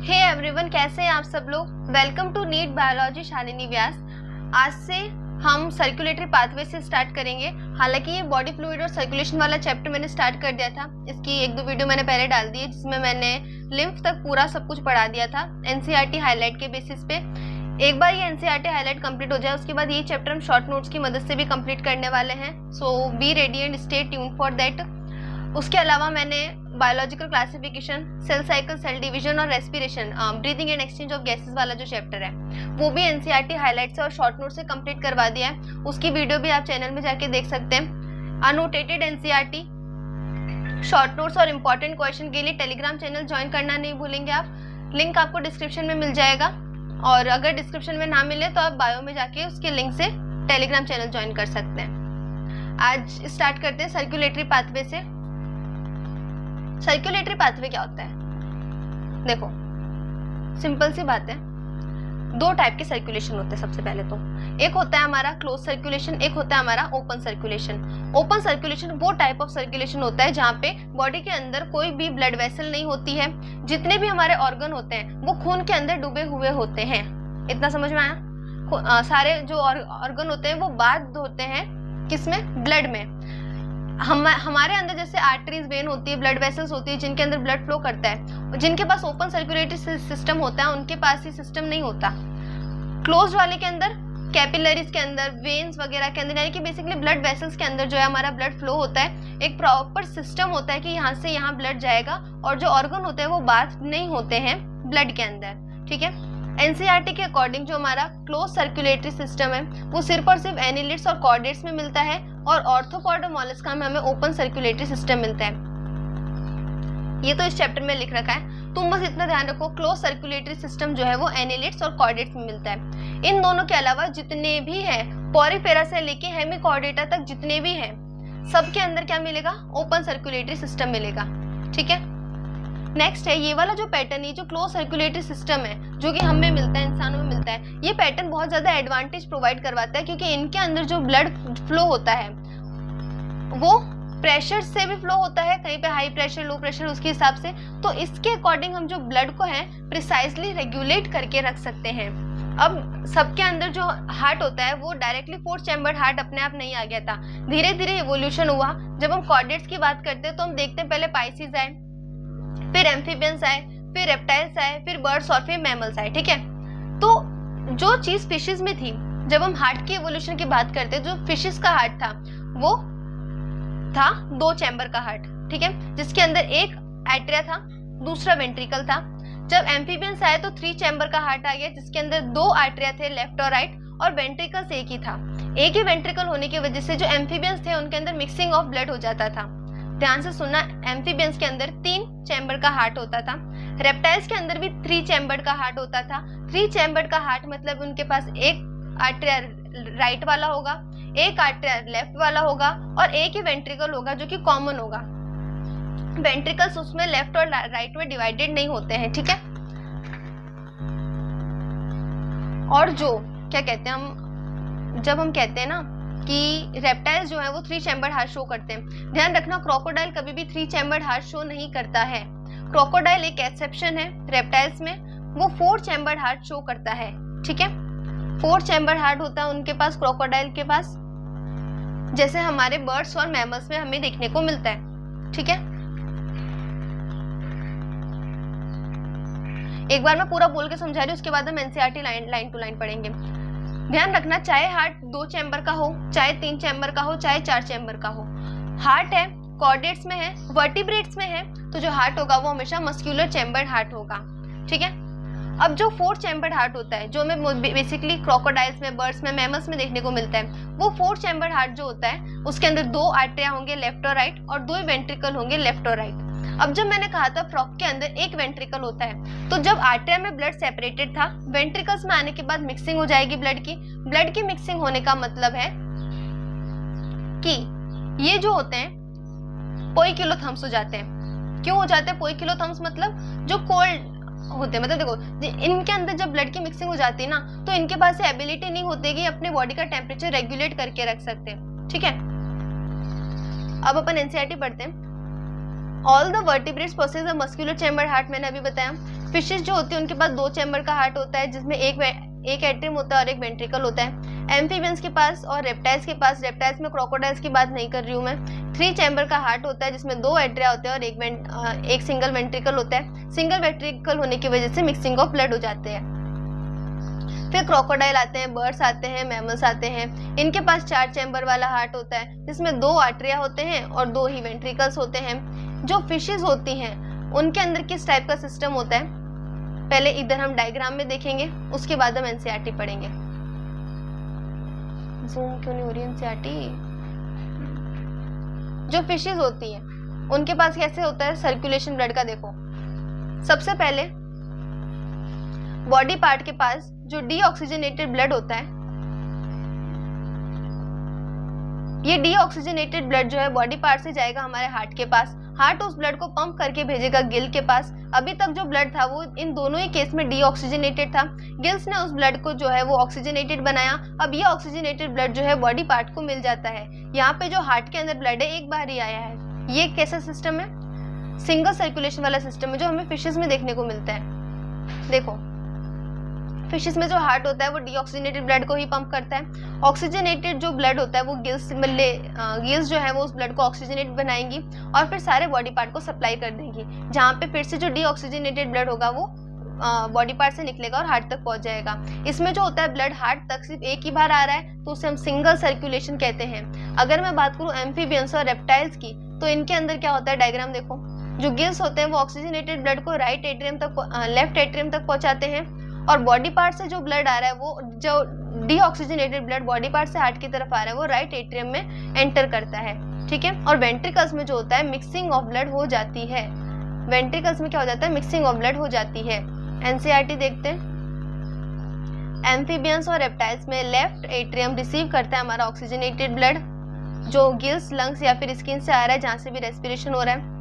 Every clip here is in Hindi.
हे एवरीवन, कैसे हैं आप सब लोग। Welcome to NEET biology Shalini Vyas. आज से हम सर्कुलेटरी पाथवे से स्टार्ट करेंगे। हालांकि ये बॉडी फ्लूइड और सर्कुलेशन वाला चैप्टर मैंने स्टार्ट कर दिया था। इसकी एक दो वीडियो मैंने पहले डाल दी है जिसमें मैंने लिम्फ तक पूरा सब कुछ पढ़ा दिया था एनसीईआरटी हाईलाइट के बेसिस पे। एक बार ये एनसीईआरटी हाईलाइट कंप्लीट हो जाए उसके बाद ये चैप्टर हम शॉर्ट नोट्स की मदद से भी कंप्लीट करने वाले हैं। So be ready and stay tune for that. उसके अलावा मैंने biological classification, cell cycle, cell division और respiration, breathing and exchange of gases वाला जो चैप्टर है वो भी एनसीईआरटी हाईलाइट से और शॉर्ट नोट से कंप्लीट करवा दिया है। उसकी वीडियो भी आप चैनल में जाके देख सकते हैं। अनोटेटेड एनसीईआरटी शॉर्ट नोट्स और इम्पोर्टेंट क्वेश्चन के लिए टेलीग्राम चैनल ज्वाइन करना नहीं भूलेंगे आप। लिंक आपको डिस्क्रिप्शन में मिल जाएगा और अगर डिस्क्रिप्शन में ना मिले तो आप बायो में जाके उसके लिंक से टेलीग्राम चैनल ज्वाइन कर सकते हैं। आज स्टार्ट करते हैं सर्कुलेटरी पाथवे से। सर्कुलेटरी पाथवे क्या होता है? देखो, सिंपल सी बात है। दो टाइप के सर्कुलेशन होते हैं। सबसे पहले तो एक होता है हमारा क्लोज सर्कुलेशन, एक होता है हमारा ओपन सर्कुलेशन। ओपन सर्कुलेशन वो टाइप ऑफ सर्कुलेशन होता है जहाँ पे बॉडी के अंदर कोई भी ब्लड वेसल नहीं होती है। जितने भी हमारे ऑर्गन होते हैं वो खून के अंदर डूबे हुए होते हैं। इतना समझ में आया? सारे जो ऑर्गन होते हैं वो बाध होते हैं किसमें? ब्लड में। हमारे अंदर जैसे आर्टरीज, वेन होती है, ब्लड वेसल्स होती है जिनके अंदर ब्लड फ्लो करता है। जिनके पास ओपन सर्कुलेटरी सिस्टम होता है उनके पास ये सिस्टम नहीं होता। क्लोज वाले के अंदर, कैपिलरीज के अंदर, वेन्स वगैरह के अंदर, यानी कि बेसिकली ब्लड वेसल्स के अंदर जो है हमारा ब्लड फ्लो होता है। एक प्रॉपर सिस्टम होता है कि यहाँ से यहाँ ब्लड जाएगा और जो ऑर्गन होते हैं वो बाध नहीं होते हैं ब्लड के अंदर। ठीक है। एनसीईआरटी के अकॉर्डिंग जो हमारा क्लोज सर्कुलेटरी सिस्टम है वो सिर्फ और सिर्फ एनिलिड्स और कॉर्डेट्स में मिलता है और ऑर्थोपॉड और मोलस्का में हमें ओपन सर्कुलेटरी सिस्टम मिलता है। ये तो इस चैप्टर में लिख रखा है, तुम बस इतना ध्यान रखो क्लोज सर्कुलेटरी सिस्टम जो है वो एनिलिड्स और कॉर्डेट्स में मिलता है। इन दोनों के अलावा जितने भी हैं, पॉरीफेरा से लेके हेमिकॉर्डेटा तक जितने भी हैं, सबके अंदर क्या मिलेगा? ओपन सर्कुलेटरी सिस्टम मिलेगा। ठीक है। नेक्स्ट है ये वाला जो पैटर्न है, जो क्लोज सर्कुलेटरी सिस्टम है जो कि हमें मिलता है, इंसानों में मिलता है। ये पैटर्न बहुत ज्यादा एडवांटेज प्रोवाइड करवाता है क्योंकि इनके अंदर जो ब्लड फ्लो होता है वो प्रेशर से भी फ्लो होता है, कहीं पे हाई प्रेशर, लो प्रेशर, उसके हिसाब से। तो इसके अकॉर्डिंग हम जो ब्लड को है प्रिसाइजली रेगुलेट करके रख सकते हैं। अब सबके अंदर जो हार्ट होता है वो डायरेक्टली 4 चैम्बर्ड हार्ट अपने आप नहीं आ गया था, धीरे धीरे इवोल्यूशन हुआ। जब हम कॉर्डेट्स की बात करते हैं तो हम देखते हैं पहले पाइसिस आए, फिर एम्फीबियंस आए, फिर रेप्टाइल्स आए, फिर बर्ड्स और फिर मैमल्स आए। ठीक है। तो जो चीज फिशेस में थी, जब हम हार्ट की इवोल्यूशन की बात करते हैं, जो फिशेस का हार्ट था वो था 2 चैम्बर का हार्ट। ठीक है, जिसके अंदर एक एट्रिया था, दूसरा वेंट्रिकल था। जब एम्फीबियंस आए तो 3 चैम्बर का हार्ट आ गया जिसके अंदर 2 आर्टरिया थे, लेफ्ट और राइट, और वेंट्रिकल्स एक ही था। एक ही वेंट्रिकल होने की वजह से जो एम्फीबियंस थे उनके अंदर मिक्सिंग ऑफ ब्लड हो जाता था। ध्यान से सुनना, एम्फीबियंस के अंदर 3 चैम्बर का हार्ट होता था। रेप्टाइल्स के अंदर भी 3 चैम्बर का हार्ट होता था। 3 चैम्बर का हार्ट मतलब उनके पास एक आर्टरिया राइट वाला होगा, एक आर्टरिया लेफ्ट वाला होगा और एक ही वेंट्रिकल होगा जो कि कॉमन होगा। वेंट्रिकल्स उसमें लेफ्ट और राइट में डिवाइडेड नहीं होते हैं। ठीक है। और जो क्या कहते हैं हम, जब हम कहते हैं ना कि रेप्टाइल्स जो है वो 3 चैम्बर्ड हार्ट शो करते हैं, ध्यान रखना क्रोकोडाइल कभी भी 3 चैम्बर्ड हार्ट शो नहीं करता है। क्रोकोडाइल एक एक्सेप्शन है रेप्टाइल्स में, वो 4 चैम्बर्ड हार्ट शो करता है। ठीक है। 4 चैम्बर्ड हार्ट होता है उनके पास, क्रोकोडाइल के पास, जैसे हमारे बर्ड्स और मैमल्स में हमें देखने को मिलता है। ठीक है। एक बार मैं पूरा बोल के समझा रही हूँ, उसके बाद हम एनसीईआरटी लाइन टू लाइन पढ़ेंगे। ध्यान रखना, चाहे हार्ट 2 चैम्बर का हो, चाहे 3 चैम्बर का हो, चाहे 4 चैम्बर का हो, हार्ट है कॉर्डेट्स में है, वर्टिब्रेट्स में है, तो जो हार्ट होगा वो हमेशा मस्क्यूलर चैम्बर्ड हार्ट होगा। ठीक है। अब जो 4 चैम्बर्ड हार्ट होता है जो हमें बेसिकली क्रोकोडाइल्स में, बर्ड्स में, मैमल्स में देखने को मिलता है, वो 4 चैम्बर्ड हार्ट जो होता है उसके अंदर 2 आर्टरिया होंगे लेफ्ट और राइट और 2 वेंट्रिकल होंगे लेफ्ट और राइट। अब जब मैंने कहा था फ्रॉग के अंदर एक वेंट्रिकल होता है, तो जब आर्टरिया में ब्लड सेपरेटेड था, वेंट्रिकल्स में आने के बाद मिक्सिंग हो जाएगी ब्लड की मिक्सिंग होने का मतलब है कि ये जो होते हैं पोइकिलोथम्स हो जाते हैं। क्यों हो जाते हैं पोइकिलोथम्स? मतलब जो कोल्ड होते हैं, मतलब देखो इनके अंदर जब ब्लड की मिक्सिंग हो जाती है ना तो इनके पास एबिलिटी नहीं होती कि अपने बॉडी का टेम्परेचर रेगुलेट करके रख सकते हैं। ठीक है। अब अपन एनसीईआरटी पढ़ते हैं। All the vertebrates possess a muscular chamber heart, मैंने अभी बताया। फिशेस जो होती है उनके पास 2 चैम्बर का हार्ट होता है, जिसमें एक एट्रियम होता है और एक वेंट्रिकल होता है। एम्फीबियंस के पास और रेप्टाइल्स के पास, रेप्टाइल्स में क्रोकोडाइल्स की बात नहीं कर रही हूँ मैं, 3 चैम्बर का हार्ट होता है, जिसमें 2 एट्रिया होते हैं और एक सिंगल वेंट्रिकल होता है। सिंगल वेंट्रिकल होने की वजह से मिक्सिंग ऑफ ब्लड हो जाते हैं। फिर क्रोकोडाइल आते हैं, बर्ड्स आते हैं, मैमल्स आते हैं। इनके पास 4 चैम्बर वाला हार्ट होता है, जिसमें 2 आर्टरिया होते हैं और 2 ही वेंट्रिकल्स होते हैं। जो फिशेस होती हैं उनके अंदर किस टाइप का सिस्टम होता है, पहले इधर हम डायग्राम में देखेंगे, उसके बाद हम एनसीईआरटी पढ़ेंगे। जूम क्यों नहीं हो रही एनसीईआरटी? जो फिशेस होती हैं उनके पास कैसे होता है सर्कुलेशन ब्लड का, देखो सबसे पहले बॉडी पार्ट के पास जो डीऑक्सीजनेटेड ब्लड होता है, ये डीऑक्सीजनेटेड ब्लड जो है बॉडी पार्ट से जाएगा हमारे हार्ट के पास। हार्ट उस ब्लड को पंप करके भेजेगा गिल के पास। अभी तक जो ब्लड था वो इन दोनों ही केस में डीऑक्सीजनेटेड था, गिल्स ने उस ब्लड को जो है वो ऑक्सीजनेटेड बनाया। अब ये ऑक्सीजनेटेड ब्लड जो है बॉडी पार्ट को मिल जाता है। यहाँ पे जो हार्ट के अंदर ब्लड है एक बार ही आया है। ये कैसा सिस्टम है, सिंगल सर्कुलेशन वाला सिस्टम है, जो हमें फिशेस में देखने को मिलता है। देखो फिशेस में जो हार्ट होता है वो डीऑक्सीजनेटेड ब्लड को ही पंप करता है। ऑक्सीजनेटेड जो ब्लड होता है वो गिल्स जो है वो उस ब्लड को ऑक्सीजनेट बनाएंगी और फिर सारे बॉडी पार्ट को सप्लाई कर देंगी, जहाँ पे फिर से जो डीऑक्सीजनेटेड ब्लड होगा वो बॉडी पार्ट से निकलेगा और हार्ट तक पहुंच जाएगा। इसमें जो होता है ब्लड हार्ट तक सिर्फ एक ही बार आ रहा है, तो उसे हम सिंगल सर्कुलेशन कहते हैं। अगर मैं बात करूँ एम्फीबियंस और रेप्टाइल्स की, तो इनके अंदर क्या होता है, डायग्राम देखो, जो गिल्स होते हैं वो ऑक्सीजनेटेड ब्लड को लेफ्ट एट्रियम तक पहुंचाते हैं और बॉडी पार्ट से जो ब्लड आ रहा है वो जो डीऑक्सीजनेटेड ब्लड बॉडी पार्ट से हार्ट की तरफ आ रहा है वो राइट एट्रियम में एंटर करता है, ठीक है। और वेंट्रिकल्स में जो होता है मिक्सिंग ऑफ ब्लड हो जाती है। वेंट्रिकल्स में क्या हो जाता है, मिक्सिंग ऑफ ब्लड हो जाती है। एनसीईआरटी देखते हैं। एम्फीबियंस और रेप्टाइल्स में लेफ्ट एट्रियम रिसीव करता है हमारा ऑक्सीजनेटेड ब्लड, जो गिल्स, लंग्स या फिर स्किन से आ रहा है, जहां से भी रेस्पिरेशन हो रहा है।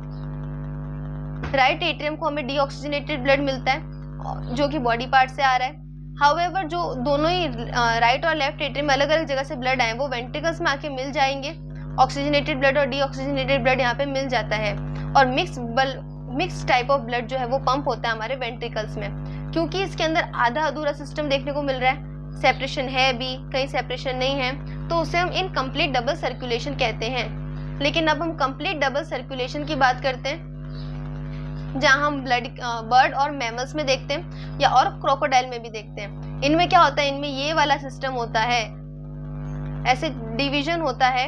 राइट एट्रियम को हमें डीऑक्सीजनेटेड ब्लड मिलता है जो कि बॉडी पार्ट से आ रहा है। हाउएवर जो दोनों ही राइट और लेफ्ट एट्रियम में अलग अलग जगह से ब्लड आए वो वेंट्रिकल्स में आके मिल जाएंगे। ऑक्सीजनेटेड ब्लड और डीऑक्सीजनेटेड ब्लड यहाँ पे मिल जाता है और मिक्स टाइप ऑफ ब्लड जो है वो पंप होता है हमारे वेंट्रिकल्स में। क्योंकि इसके अंदर आधा अधूरा सिस्टम देखने को मिल रहा है, सेपरेशन है भी, कहीं सेपरेशन नहीं है, तो उसे हम इनकम्प्लीट डबल सर्कुलेशन कहते हैं। लेकिन अब हम कंप्लीट डबल सर्कुलेशन की बात करते हैं, जहाँ हम ब्लड बर्ड और मैमल्स में देखते हैं या और क्रोकोडाइल में भी देखते हैं। इनमें क्या होता है, इनमें ये वाला सिस्टम होता है, ऐसे डिवीजन होता है,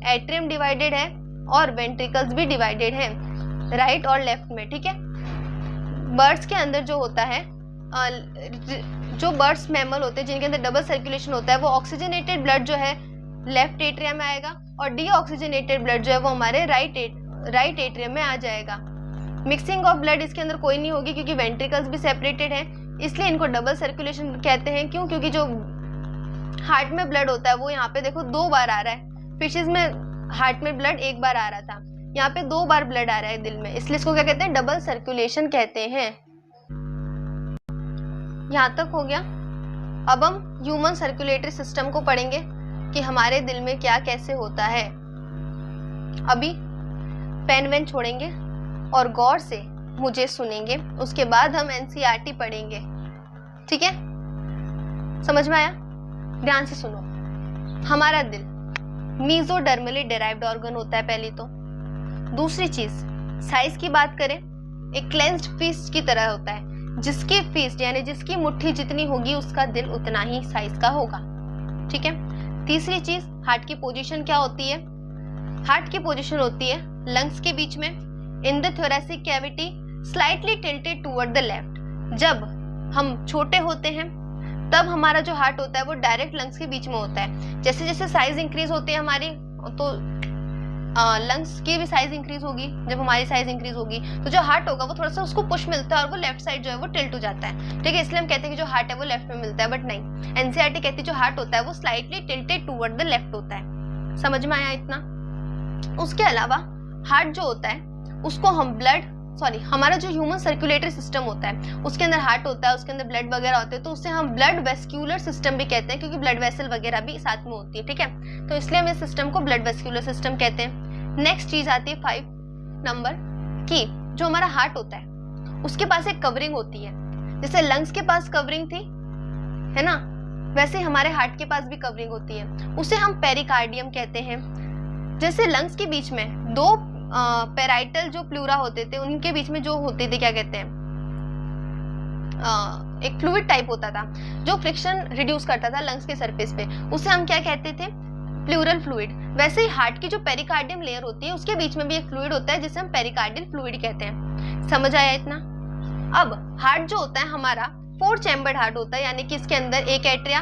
एट्रियम डिवाइडेड है और वेंट्रिकल्स भी डिवाइडेड है राइट और लेफ्ट में, ठीक है। बर्ड्स के अंदर जो होता है, जो बर्ड्स मैमल होते हैं जिनके अंदर डबल सर्कुलेशन होता है, वो ऑक्सीजनेटेड ब्लड जो है लेफ्ट एट्रियम में आएगा और डीऑक्सीजनेटेड ब्लड जो है वो हमारे राइट एट्रियम में आ जाएगा। मिक्सिंग ऑफ ब्लड इसके अंदर कोई नहीं होगी क्योंकि वेंट्रिकल्स भी सेपरेटेड हैं, इसलिए इनको डबल सर्कुलेशन कहते हैं। क्यों? क्योंकि जो हार्ट में ब्लड होता है वो यहाँ पे देखो 2 बार आ रहा है। फिशेस में हार्ट में ब्लड 1 बार आ रहा था, यहाँ पे 2 बार ब्लड आ रहा है दिल में, इसलिए इसको क्या कहते हैं, डबल सर्कुलेशन कहते हैं। यहाँ तक हो गया। अब हम ह्यूमन सर्कुलेटरी सिस्टम को पढ़ेंगे कि हमारे दिल में क्या कैसे होता है। अभी पेन वेन छोड़ेंगे और गौर से मुझे सुनेंगे, उसके बाद हम एनसीईआरटी पढ़ेंगे, ठीक है? समझ में आया? ध्यान से सुनो। हमारा दिल मीजोडर्मली डेराइव्ड ऑर्गन होता है पहली तो। दूसरी चीज, साइज की बात करें, एक क्लेंस्ड फिस्ट की तरह होता है, जिसकी फिस्ट यानी जिसकी मुट्ठी जितनी होगी उसका दिल उतना ही साइज का होगा, ठीक है। तीसरी चीज, हार्ट की पोजीशन क्या होती है? हार्ट की पोजीशन होती है लंग्स के बीच में, in the thoracic cavity, slightly tilted toward the left. जब हम छोटे होते हैं तब हमारा जो हार्ट होता है वो डायरेक्ट लंग्स के बीच में होता है। जैसे जैसे साइज इंक्रीज होती है हमारी, तो लंग्स की भी साइज इंक्रीज होगी। जब हमारी साइज इंक्रीज होगी तो जो हार्ट होगा वो थोड़ा सा उसको पुश मिलता है और वो लेफ्ट साइड जो है वो टिल्ट हो जाता है, ठीक है। इसलिए हम कहते हैं कि जो हार्ट है वो लेफ्ट में मिलता है, बट नहीं, एनसीईआरटी कहती है जो हार्ट होता है वो slightly tilted toward the left होता है। समझ में आया इतना? उसके अलावा हार्ट जो होता है उसको हम हमारा जो ह्यूमन सर्कुलेटरी सिस्टम होता है उसके अंदर हार्ट होता है, उसके अंदर ब्लड वगैरह होते हैं, तो उससे हम ब्लड वेस्क्यूलर सिस्टम भी कहते हैं, क्योंकि ब्लड वेसल वगैरह भी साथ में होती है, ठीक है। तो इसलिए हम इस सिस्टम को ब्लड वेस्क्यूलर सिस्टम कहते हैं। नेक्स्ट चीज आती है 5 नंबर की, जो हमारा हार्ट होता है उसके पास एक कवरिंग होती है, जैसे लंग्स के पास कवरिंग थी, है ना, वैसे हमारे हार्ट के पास भी कवरिंग होती है, उसे हम पेरिकार्डियम कहते हैं। जैसे लंग्स के बीच में दो पेराइटल जो प्लूरा होते थे, उनके बीच में जो होते थे क्या कहते हैं, एक फ्लूइड टाइप होता था जो फ्रिक्शन रिड्यूस करता था लंग्स के सरफेस पे, उसे हम क्या कहते थे, प्लूरल फ्लूइड। वैसे ही हार्ट की जो पेरिकार्डियम लेयर होती है उसके बीच में भी एक फ्लूइड होता है जिसे हम पेरिकार्डियल फ्लूइड कहते हैं। समझ आया इतना? अब हार्ट जो होता है हमारा 4 चैम्बर्ड हार्ट होता है, यानी कि इसके अंदर एक एट्रिया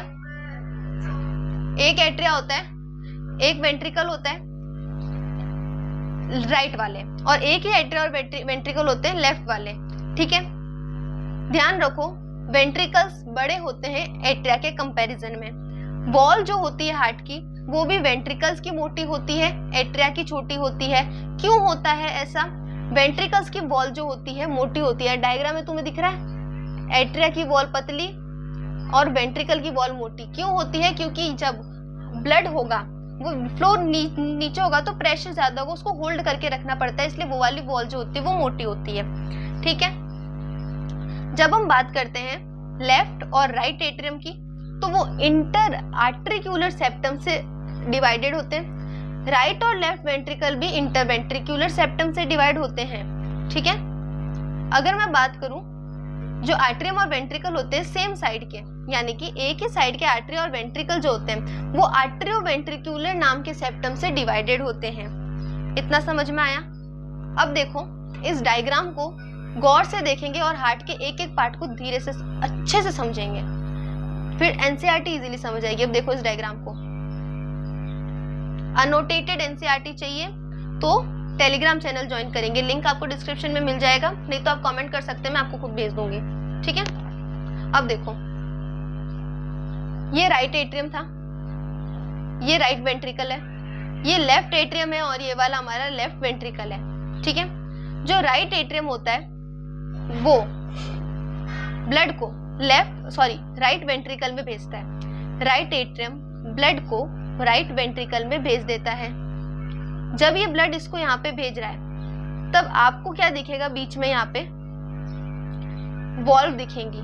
होता है, एक वेंट्रिकल होता है राइट वाले, और एक ही एट्रिया और वेंट्रिकल होते हैं लेफ्ट वाले। ठीक है, ध्यान रखो वेंट्रिकल्स बड़े होते हैं एट्रिया के कंपैरिजन में। वॉल जो होती है हार्ट की वो भी वेंट्रिकल्स की मोटी होती है, एट्रिया की छोटी होती है। क्यों होता है ऐसा? वेंट्रिकल्स की वॉल जो होती है मोटी होती है, डायग्राम में तुम्हें दिख रहा है, एट्रिया की वॉल पतली और वेंट्रिकल की वॉल मोटी। क्यों होती है? क्योंकि जब ब्लड होगा वो फ्लो नीचे होगा तो प्रेशर ज्यादा होगा, उसको होल्ड करके रखना पड़ता है, इसलिए वो वाली वॉल जो होती है वो मोटी होती है। ठीक है, जब हम बात करते हैं लेफ्ट और राइट एट्रियम की तो वो इंटर आर्ट्रिक्यूलर सेप्टम से डिवाइडेड होते हैं। राइट और लेफ्ट वेंट्रिकल भी इंटरवेंट्रिकुलर सेप्टम से डिवाइड होते हैं। ठीक है, अगर मैं बात करूं जो आर्टरियम और वेंट्रिकल होते हैं सेम साइड के, यानी कि एक ही साइड के आर्टरी और वेंट्रिकल जो होते हैं वो आर्टरियो वेंट्रिकुलर नाम के सेप्टम से डिवाइडेड होते हैं। इतना समझ में आया? अब देखो इस डायग्राम को गौर से देखेंगे और हार्ट के एक एक पार्ट को धीरे से अच्छे से समझेंगे, फिर एनसीईआरटी इजीली समझ आएगी। अब देखो इस डायग्राम को, अनोटेटेड एनसीईआरटी चाहिए तो टेलीग्राम चैनल ज्वाइन करेंगे, लिंक आपको डिस्क्रिप्शन में मिल जाएगा, नहीं तो आप कमेंट कर सकते हैं, मैं आपको खुद भेज दूंगी। ठीक है, अब देखो ये राइट एट्रियम था, ये राइट वेंट्रिकल है, ये लेफ्ट एट्रियम है और ये वाला हमारा लेफ्ट वेंट्रिकल है। ठीक है, जो राइट एट्रियम होता है वो ब्लड को राइट वेंट्रिकल में भेजता है। राइट एट्रियम ब्लड को राइट वेंट्रिकल में भेज देता है। जब ये ब्लड इसको यहाँ पे भेज रहा है तब आपको क्या दिखेगा, बीच में यहाँ पे वॉल्व दिखेंगी,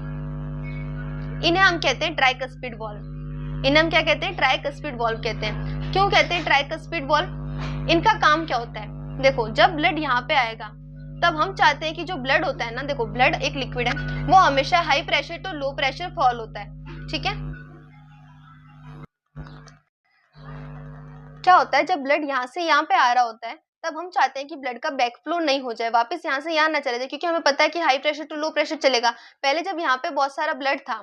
इन्हें हम कहते हैं ट्राइकस्पिड वॉल्व। इन्हें हम क्या कहते हैं? ट्राइकस्पिड वॉल्व कहते हैं। क्यों कहते हैं ट्राइकस्पिड वॉल्व? इनका काम क्या होता है? देखो जब ब्लड यहाँ पे आएगा तब हम चाहते हैं कि जो ब्लड होता है ना, देखो ब्लड एक लिक्विड है, वो हमेशा high pressure to low pressure fall होता है। ठीक है, क्या होता है जब ब्लड यहाँ से यहाँ पे आ रहा होता है तब हम चाहते हैं कि ब्लड का बैक फ्लो नहीं हो जाए, वापस यहाँ से यहाँ ना चले जाए, क्योंकि हमें पता है कि high pressure to low pressure चलेगा। पहले जब यहाँ पे बहुत सारा ब्लड था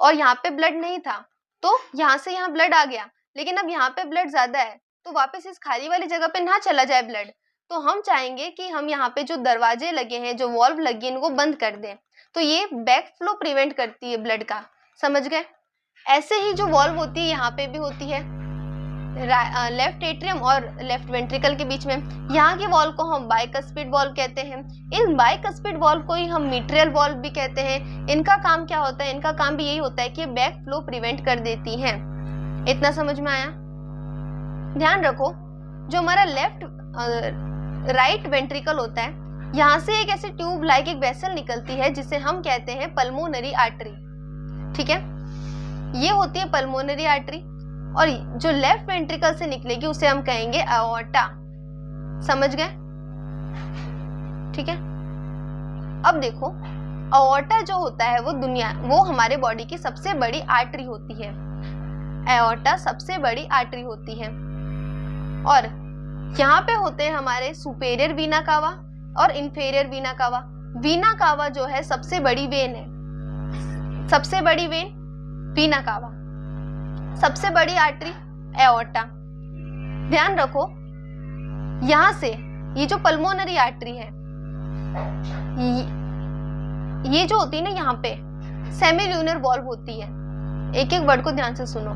और यहाँ पे ब्लड नहीं था तो यहाँ से यहाँ ब्लड आ गया, लेकिन अब यहाँ पे ब्लड ज्यादा है तो वापस इस खाली वाली जगह पे ना चला जाए ब्लड, तो हम चाहेंगे कि हम यहाँ पे जो दरवाजे लगे हैं, जो वॉल्व लगी है, इनको बंद कर दें, तो ये बैक फ्लो प्रिवेंट करती है ब्लड का। समझ गए? ऐसे ही जो वॉल्व होती है यहाँ पे भी होती है, लेफ्ट एट्रियम और लेफ्ट वेंट्रिकल के बीच में। यहाँ की वॉल्व को हम बाइकस्पिड वॉल्व कहते हैं। इन बाइकस्पिड वॉल्व को ही हम मिट्रियल वॉल्व भी कहते हैं। इनका काम क्या होता है? इनका काम भी यही होता है कि बैक फ्लो प्रिवेंट कर देती हैं। इतना समझ में आया? ध्यान रखो जो हमारा राइट वेंट्रिकल होता है, यहाँ से एक ऐसी ट्यूब लाइक एक वेसल निकलती है जिसे हम कहते हैं पल्मोनरी आर्टरी। ठीक है, ये होती है पल्मोनरी आर्टरी, और जो लेफ्ट वेंट्रिकल से निकलेगी उसे हम कहेंगे एओर्टा। समझ गए? ठीक है, अब देखो एओर्टा जो होता है वो हमारे बॉडी की सबसे बड़ी आर्टरी होती है। एओर्टा सबसे बड़ी आर्टरी होती है, और यहाँ पे होते हैं हमारे सुपेरियर वीना कावा और इंफेरियर वीना कावा। वीना कावा जो है सबसे बड़ी वेन है, सबसे बड़ी वेन वीना कावा, सबसे बड़ी आर्टरी एओर्टा। ध्यान रखो यहां से ये जो पल्मोनरी आर्टरी है, ये जो होती है ना, यहाँ पे सेमील्यूनर वॉल्व होती है। एक एक वर्ड को ध्यान से सुनो।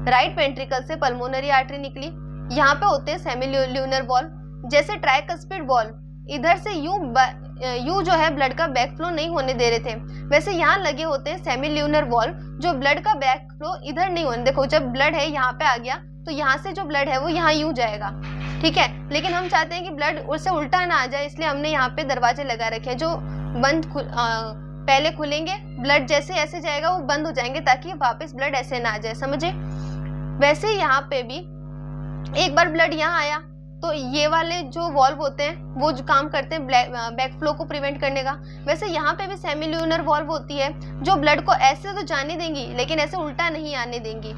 राइट वेंट्रिकल से पल्मोनरी आर्टरी निकली, यहाँ पे होते हैं सेमील्यूनर वॉल्व। जैसे ट्राइकस्पिड वॉल्व इधर से यू जो है ब्लड का बैक फ्लो नहीं होने दे रहे थे, वैसे यहाँ लगे होते हैं सेमील्यूनर वॉल्व जो ब्लड का बैक फ्लो इधर नहीं होने। देखो जब ब्लड है यहाँ पे आ गया तो यहाँ से जो ब्लड है वो यहाँ यूं जाएगा। ठीक है, लेकिन हम चाहते हैं कि ब्लड उससे उल्टा ना आ जाए, इसलिए हमने यहाँ पे दरवाजे लगा रखे हैं जो पहले खुलेंगे, ब्लड जैसे ऐसे जाएगा वो बंद हो जाएंगे ताकि वापस ब्लड ऐसे ना आ जाए, समझे। वैसे यहाँ पे भी एक बार ब्लड यहाँ आया तो ये वाले जो वॉल्व होते हैं वो जो काम करते हैं बैक फ्लो को प्रिवेंट करने का। वैसे यहाँ पे भी सेमिल्यूनर वॉल्व होती है जो ब्लड को ऐसे तो जाने देंगी लेकिन ऐसे उल्टा नहीं आने देंगी,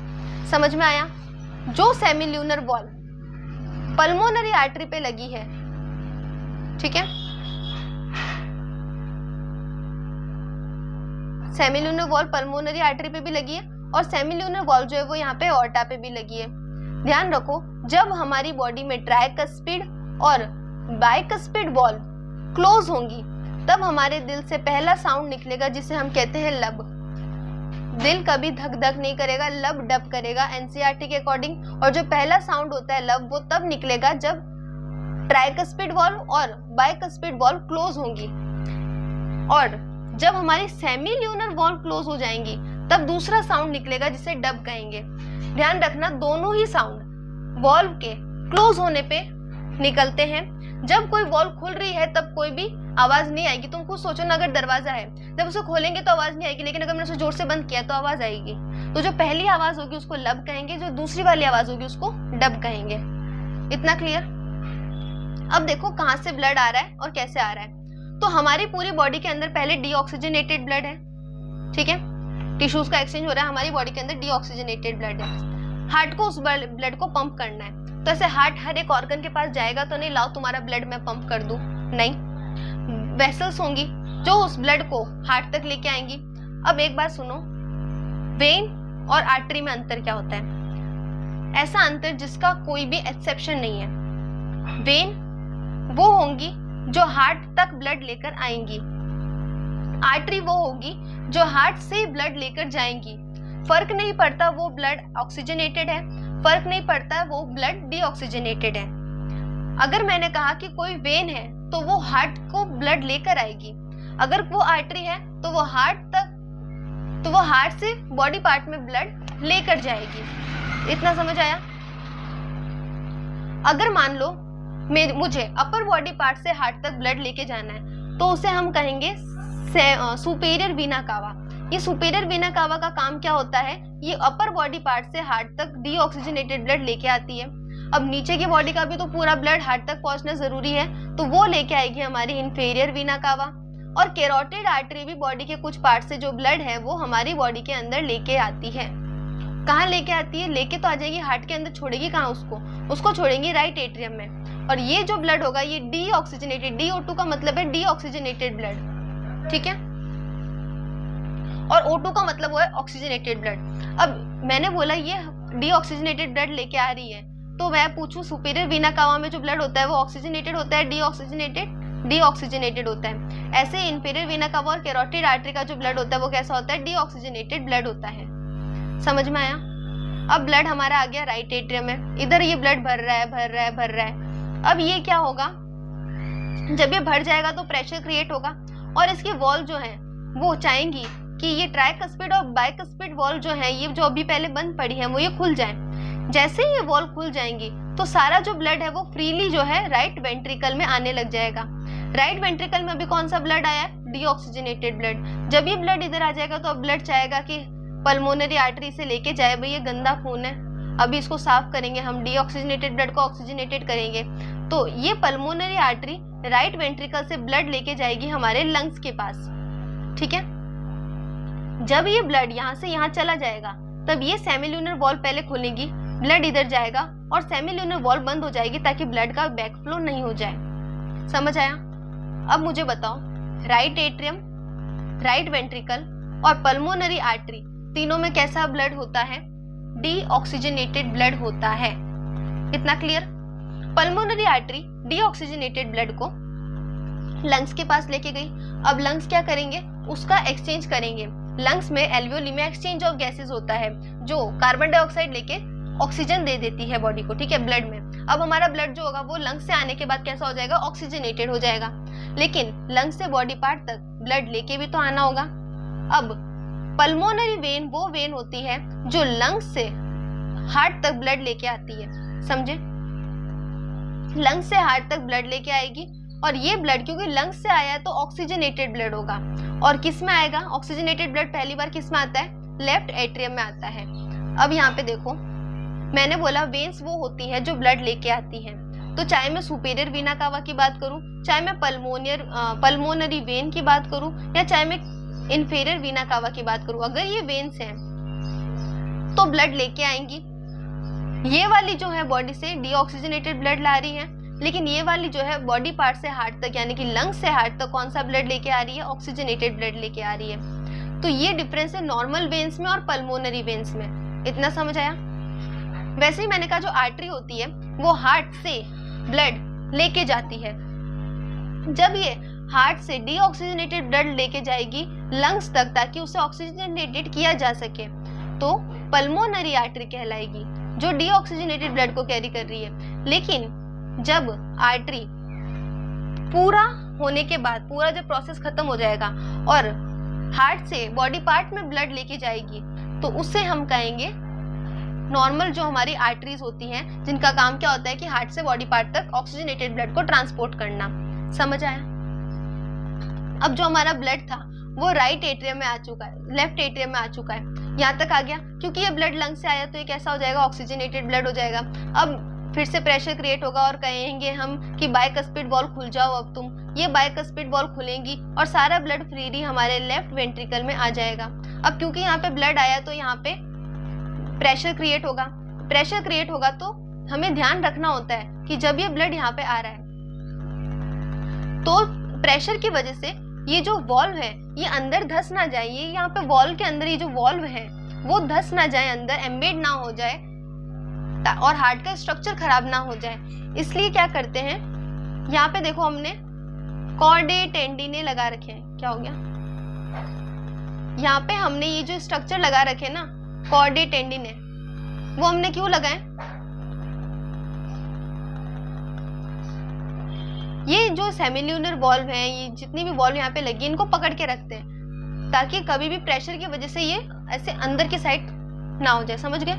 समझ में आया। जो सेमिल्यूनर वॉल्व पल्मोनरी आर्टरी पे लगी है, ठीक है, सेमिल्यूनर वॉल्व पल्मोनरी आर्टरी पे भी लगी है और सेमिल्यूनर वॉल्व जो है वो यहाँ पे ऑर्टा पे भी लगी है। ध्यान रखो, जब हमारी बॉडी में ट्राइकस्पिड और बाइकस्पिड वॉल्व क्लोज होंगी तब हमारे दिल से पहला साउंड निकलेगा जिसे हम कहते हैं लब। दिल कभी धक धक नहीं करेगा, लब डब करेगा एनसीईआरटी के अकॉर्डिंग। और जो पहला साउंड होता है लब वो तब निकलेगा जब ट्राइकस्पिड वॉल्व और बाइकस्पिड वॉल्व क्लोज होंगी। और जब हमारी सेमिल्यूनर वॉल्व क्लोज हो जाएंगी तब दूसरा साउंड निकलेगा जिसे डब कहेंगे। ध्यान रखना, दोनों ही साउंड वॉल्व के क्लोज होने पे निकलते हैं। जब कोई वॉल्व खुल रही है तब कोई भी आवाज नहीं आएगी। तुम खुद सोचो ना, अगर दरवाजा है जब उसे खोलेंगे तो आवाज नहीं आएगी, लेकिन अगर मैंने उसे जोर से बंद किया तो आवाज आएगी। तो जो पहली आवाज होगी उसको लब कहेंगे, जो दूसरी वाली आवाज होगी उसको डब कहेंगे। इतना क्लियर। अब देखो कहाँ से ब्लड आ रहा है और कैसे आ रहा है। तो हमारी पूरी बॉडी के अंदर पहले डीऑक्सीजनेटेड ब्लड है, ठीक है, टिश्यूज का एक्सचेंज हो रहा है, हमारी बॉडी के अंदर डीऑक्सीजनेटेड ब्लड है। हार्ट को उस ब्लड को पंप करना है, तो ऐसे हार्ट हर एक ऑर्गन के पास जाएगा तो नहीं, लाओ तुम्हारा ब्लड मैं पंप कर दूं, नहीं। वेसल्स होंगी जो उस ब्लड को हार्ट तक लेके आएंगी। अब एक बात सुनो, वेन और आर्टरी में अंतर क्या होता है? ऐसा अंतर जिसका कोई भी एक्सेप्शन नहीं है। वेन वो होंगी जो हार्ट तक ब्लड लेकर आएंगी, आर्टरी वो होगी जो हार्ट से ब्लड लेकर जाएंगी। फर्क नहीं पड़ता वो ब्लड ऑक्सीजनेटेड है, फर्क नहीं पड़ता वो ब्लड डीऑक्सीजनेटेड है। अगर मैंने कहा कि कोई वेन है तो वो हार्ट को ब्लड लेकर आएगी, अगर वो आर्टरी है तो वो हार्ट से बॉडी पार्ट में ब्लड लेकर जाएगी। इतना समझ आया? अगर मान लो मुझे अपर बॉडी पार्ट से हार्ट तक ब्लड लेके जाना है तो उसे हम कहेंगे सुपेरियर वीना कावा। ये सुपेरियर वीना कावा का काम क्या होता है? ये अपर बॉडी पार्ट से हार्ट तक डीऑक्सीजनेटेड ब्लड लेके आती है। अब नीचे की बॉडी का भी तो पूरा ब्लड हार्ट तक पहुंचना जरूरी है, तो वो लेके आएगी हमारी इंफीरियर वीना कावा। और कैरोटिड आर्टरी भी बॉडी के कुछ पार्ट से जो ब्लड है वो हमारी बॉडी के अंदर लेके आती है। कहाँ लेके आती है? लेके तो आ जाएगी हार्ट के अंदर, छोड़ेगी कहाँ उसको छोड़ेंगी राइट एट्रियम में। और ये जो ब्लड होगा ये डीऑक्सीजनेटेड, DO2 का मतलब है डीऑक्सीजनेटेड ब्लड, ठीक है, और O2 का मतलब वो है ऑक्सीजनेटेड ब्लड। अब मैंने बोला ये डीऑक्सीजनेटेड ब्लड लेके आ रही है, तो मैं पूछूं सुपीरियर वीना कावा में जो ब्लड होता है वो ऑक्सीजनेटेड होता है डीऑक्सीजनेटेड होता है। ऐसे इंफीरियर वीना कावा और कैरोटिड आर्टरी का जो ब्लड होता है वो कैसा होता है? डीऑक्सीजनेटेड ब्लड होता है। समझ में आया? अब ब्लड हमारा आ गया राइट एट्रियम में, इधर ये ब्लड भर रहा है। अब ये क्या होगा? जब ये भर जाएगा तो प्रेशर क्रिएट होगा और इसकी वॉल्व जो है वो चाहेंगी कि ये ट्राइकस्पिड और बाइकस्पिड वॉल्व जो है, ये जो अभी पहले बंद पड़ी है, वो ये खुल जाए। जैसे ही ये वॉल्व खुल जाएंगी तो सारा जो ब्लड है वो फ्रीली जो है राइट वेंट्रिकल में आने लग जाएगा। राइट वेंट्रिकल में अभी कौन सा ब्लड आया है? Deoxygenated blood. जब ये ब्लड इधर आ जाएगा तो अब ब्लड चाहेगा कि पल्मोनरी आर्टरी से लेके जाए, भाई ये गंदा खून है, अभी इसको साफ करेंगे, हम डीऑक्सीजनेटेड ब्लड को ऑक्सीजनेटेड करेंगे। तो ये पल्मोनरी आर्टरी राइट वेंट्रिकल से ब्लड लेके जाएगी हमारे लंग्स के पास, ठीक है। जब ये ब्लड यहाँ से यहाँ चला जाएगा तब ये सेमिल्यूनर वॉल्व पहले खुलेगी, ब्लड इधर जाएगा और सेमिल्यूनर वॉल्व बंद हो जाएगी ताकि ब्लड का बैक फ्लो नहीं हो जाए। समझ आया? अब मुझे बताओ, राइट एट्रियम, राइट वेंट्रिकल और पल्मोनरी आर्टरी तीनों में कैसा ब्लड होता है? डीऑक्सीजनेटेड ब्लड होता है। इतना clear? Pulmonary artery deoxygenated blood को लंग्स के पास लेके गई। अब लंग्स क्या करेंगे? उसका एक्सचेंज करेंगे। लंग्स में एल्वियोली में एक्सचेंज ऑफ गैसेस होता है जो कार्बन डाइऑक्साइड लेके ऑक्सीजन दे देती है बॉडी को, ठीक है, ब्लड में। अब हमारा ब्लड जो होगा वो लंग्स से आने के बाद कैसा हो जाएगा? ऑक्सीजनेटेड हो जाएगा। लेकिन लंग्स से बॉडी पार्ट तक ब्लड लेके भी तो आना होगा। अब पल्मोनरी वेन वो वेन होती है जो लंग्स से हार्ट तक ब्लड लेके आती है, समझे? लंग्स से हार्ट तक ब्लड लेके आएगी और ये ब्लड क्योंकि लंग्स से आया है तो ऑक्सीजनेटेड ब्लड होगा। और किस में आएगा ऑक्सीजनेटेड ब्लड? पहली बार किस में आता है? लेफ्ट एट्रियम में आता है। अब यहाँ पे देखो, मैंने बोला वेन्स वो होती है जो ब्लड लेके आती हैं। तो चाहे मैं सुपीरियर वीना कावा की बात करूं, चाहे मैं पल्मोनरी वेन की बात करूं, या चाहे मैं इंफीरियर वीना कावा की बात करूं, अगर ये वेन्स हैं तो ब्लड लेके आएंगी। ये वाली जो है बॉडी से डीऑक्सीजनेटेड ब्लड ला रही है, लेकिन ये वाली जो है बॉडी पार्ट से हार्ट तक यानी कि लंग्स से हार्ट तक कौन सा ब्लड लेके आ रही है? ऑक्सीजनेटेड ब्लड लेके आ रही है। तो ये डिफरेंस है नॉर्मल वेन्स में और पल्मोनरी वेन्स में। इतना समझ आया? वैसे ही मैंने कहा जो आर्टरी होती है वो हार्ट से ब्लड लेके जाती है। जब ये हार्ट से डीऑक्सीजनेटेड ब्लड लेके जाएगी लंग्स तक ताकि उसे ऑक्सीजनेटेड किया जा सके, तो पल्मोनरी आर्टरी कहलाएगी जो डीऑक्सीजनेटेड ब्लड को कैरी कर रही है। लेकिन जब आर्टरी पूरा होने के बाद, पूरा जब प्रोसेस खत्म हो जाएगा और हार्ट से बॉडी पार्ट में ब्लड लेके जाएगी, तो उसे हम कहेंगे नॉर्मल जो हमारी आर्टरीज होती हैं, जिनका काम क्या होता है कि हार्ट से बॉडी पार्ट तक ऑक्सीजनेटेड ब्लड को ट्रांसपोर्ट करना। समझ आया? अब जो हमारा ब्लड था वो राइट एट्रियम में आ चुका है, लेफ्ट एट्रियम में आ चुका है, यहाँ तक आ गया। क्योंकि ये ब्लड लंग से आया तो ये कैसा हो जाएगा? ऑक्सीजनेटेड ब्लड हो जाएगा। अब फिर से प्रेशर क्रिएट होगा और कहेंगे हम कि बाइकस्पिड वॉल्व खुल जाओ अब तुम। ये बाइकस्पिड वॉल्व खुलेंगी और सारा ब्लड फ्रीली हमारे लेफ्ट वेंट्रिकल में आ जाएगा। अब क्योंकि यहाँ पे ब्लड आया तो यहाँ पे प्रेशर क्रिएट होगा। प्रेशर क्रिएट होगा तो हमें ध्यान रखना होता है कि जब ये ब्लड यहाँ पे आ रहा है तो प्रेशर की वजह से ये जो वॉल्व है ये अंदर धस ना जाए। ये यहाँ पे वॉल्व के अंदर ये जो वॉल्व है वो धस ना जाए, अंदर एम्बेड ना हो जाए और हार्ट का स्ट्रक्चर खराब ना हो जाए। इसलिए क्या करते हैं, यहाँ पे देखो हमने कॉर्डे टेंडिने लगा रखे हैं। क्या हो गया? यहाँ पे हमने ये जो स्ट्रक्चर लगा रखे ना कॉर्डे टेंडिने, वो हमने क्यों लगाए? ये जो सेमिल्यूनर वॉल्व है, ये जितनी भी वॉल्व यहाँ पे लगी इनको पकड़ के रखते हैं ताकि कभी भी प्रेशर की वजह से ये ऐसे अंदर की साइड ना हो जाए। समझ गए?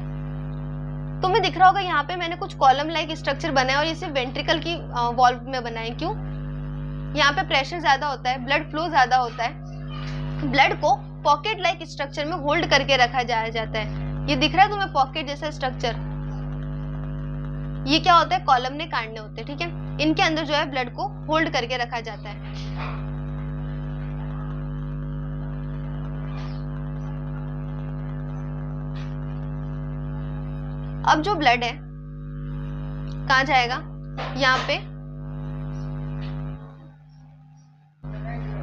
तुम्हें दिख रहा होगा यहाँ पे मैंने कुछ कॉलम लाइक स्ट्रक्चर बनाया और ये सिर्फ वेंट्रिकल की वॉल्व में बनाए। क्यों? यहाँ पे प्रेशर ज्यादा होता है, ब्लड फ्लो ज्यादा होता है, ब्लड को पॉकेट लाइक स्ट्रक्चर में होल्ड करके रखा जाता है। ये दिख रहा है तुम्हें पॉकेट जैसा स्ट्रक्चर? ये क्या होता है? कॉलम ने काटने होते हैं, ठीक है? इनके अंदर जो है ब्लड को होल्ड करके रखा जाता है। अब जो ब्लड है कहाँ जाएगा? यहाँ पे,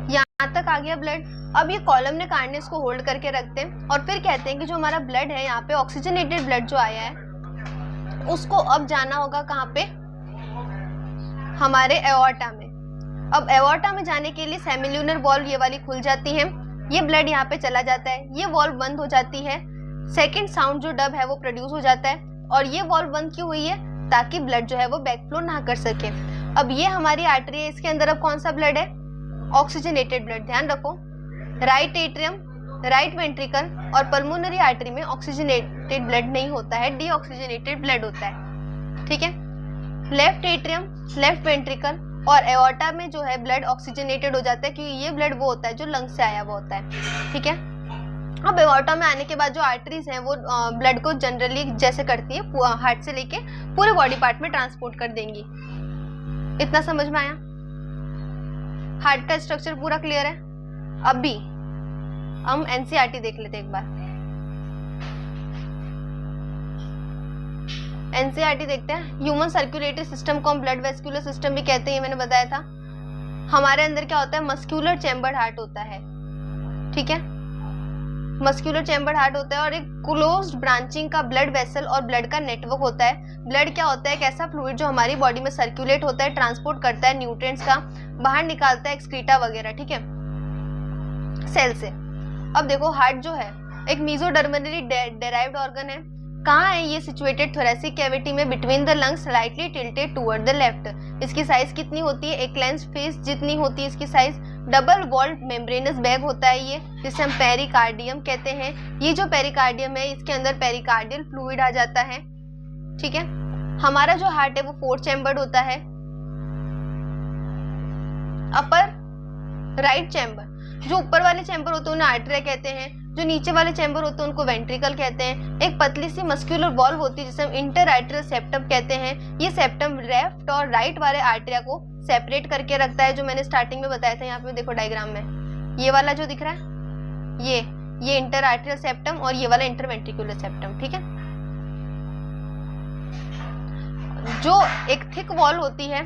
यहाँ तक आ गया ब्लड। अब ये कॉलम ने काटने इसको होल्ड करके रखते हैं और फिर कहते हैं कि जो हमारा ब्लड है यहाँ पे ऑक्सीजनेटेड ब्लड जो आया है उसको अब जाना होगा कहाँ पे? हमारे एओर्टा में। अब एओर्टा में जाने के लिए सेमिल्यूनर वॉल्व ये वाली खुल जाती है, ये ब्लड यहाँ पे चला जाता है, ये वॉल्व बंद हो जाती है, सेकंड साउंड जो डब है वो प्रोड्यूस हो जाता है। और ये वॉल्व बंद क्यों हुई है? ताकि ब्लड जो है वो बैकफ्लो ना कर सके। अब ये हमारी आर्टरी है, इसके अंदर अब कौन सा ब्लड है? Oxygenated blood. ध्यान रखो, राइट एट्रियम, राइट वेंट्रिकल और पल्मोनरी आर्टरी में ऑक्सीजनेटेड ब्लड नहीं होता है, डीऑक्सीजनेटेड ब्लड होता है। ठीक है? लेफ्ट एट्रियम, लेफ्ट वेंट्रिकल और एओर्टा में जो है ब्लड ऑक्सीजनेटेड हो जाता है क्योंकि ये ब्लड वो होता है जो लंग्स से आया हुआ होता है। ठीक है? अब एओर्टा में आने के बाद जो आर्टरीज हैं वो ब्लड को जनरली जैसे करती है हार्ट से लेके पूरे बॉडी पार्ट में ट्रांसपोर्ट कर देंगी। इतना समझ में आया? हार्ट का स्ट्रक्चर पूरा क्लियर है? अभी हम एनसीईआरटी देख लेते हैं एक बार। एनसीईआरटी देखते हैं। ह्यूमन सर्कुलेटरी सिस्टम को हम ब्लड वेस्कुलर सिस्टम भी कहते हैं, मैंने बताया था। हमारे अंदर क्या होता है? मस्क्यूलर चैम्बर्ड हार्ट होता है। ठीक है? मस्क्यूलर चैम्बर्ड हार्ट होता है और एक क्लोज्ड ब्रांचिंग का ब्लड वेसल और ब्लड का नेटवर्क होता है। ब्लड क्या होता है? एक ऐसा फ्लूइड जो हमारी बॉडी में सर्कुलेट होता है, ट्रांसपोर्ट करता है न्यूट्रिएंट्स का, बाहर निकालता है एक्सक्रीटा वगैरह। ठीक है? सेल से। अब देखो हार्ट जो है एक मेसोडर्मली डेराइव्ड ऑर्गन है। कहाँ है ये? सिचुएटेड थोरेसिक कैविटी में between the lungs, slightly tilted toward the left. इसकी साइज कितनी होती है? एक लेंस फेस जितनी होती है इसकी size. Double walled membranous bag होता है ये, जिसे हम पेरिकार्डियम कहते हैं। ये जो पेरिकार्डियम है इसके अंदर पेरिकार्डियल फ्लूइड आ जाता है। ठीक है? हमारा जो हार्ट है वो 4 चैम्बर्ड होता है। अपर राइट चैम्बर, जो ऊपर वाले चैम्बर होते हैं उन्हें आर्टरिया कहते हैं, जो नीचे वाले चैम्बर होते हैं उनको वेंट्रिकल कहते हैं। एक पतली सी मस्कुलर वॉल्व होती है जिसे हम इंटर आर्टरियल सेप्टम कहते हैं। ये सेप्टम लेफ्ट और राइट वाले आर्टरिया को सेपरेट करके रखता है, जो मैंने स्टार्टिंग में बताया था। यहाँ पे देखो डायग्राम में ये वाला जो दिख रहा है ये इंटर आर्टरियल सेप्टम और ये वाला इंटरवेंट्रिकुलर सेप्टम, ठीक है। जो एक थिक वॉल होती है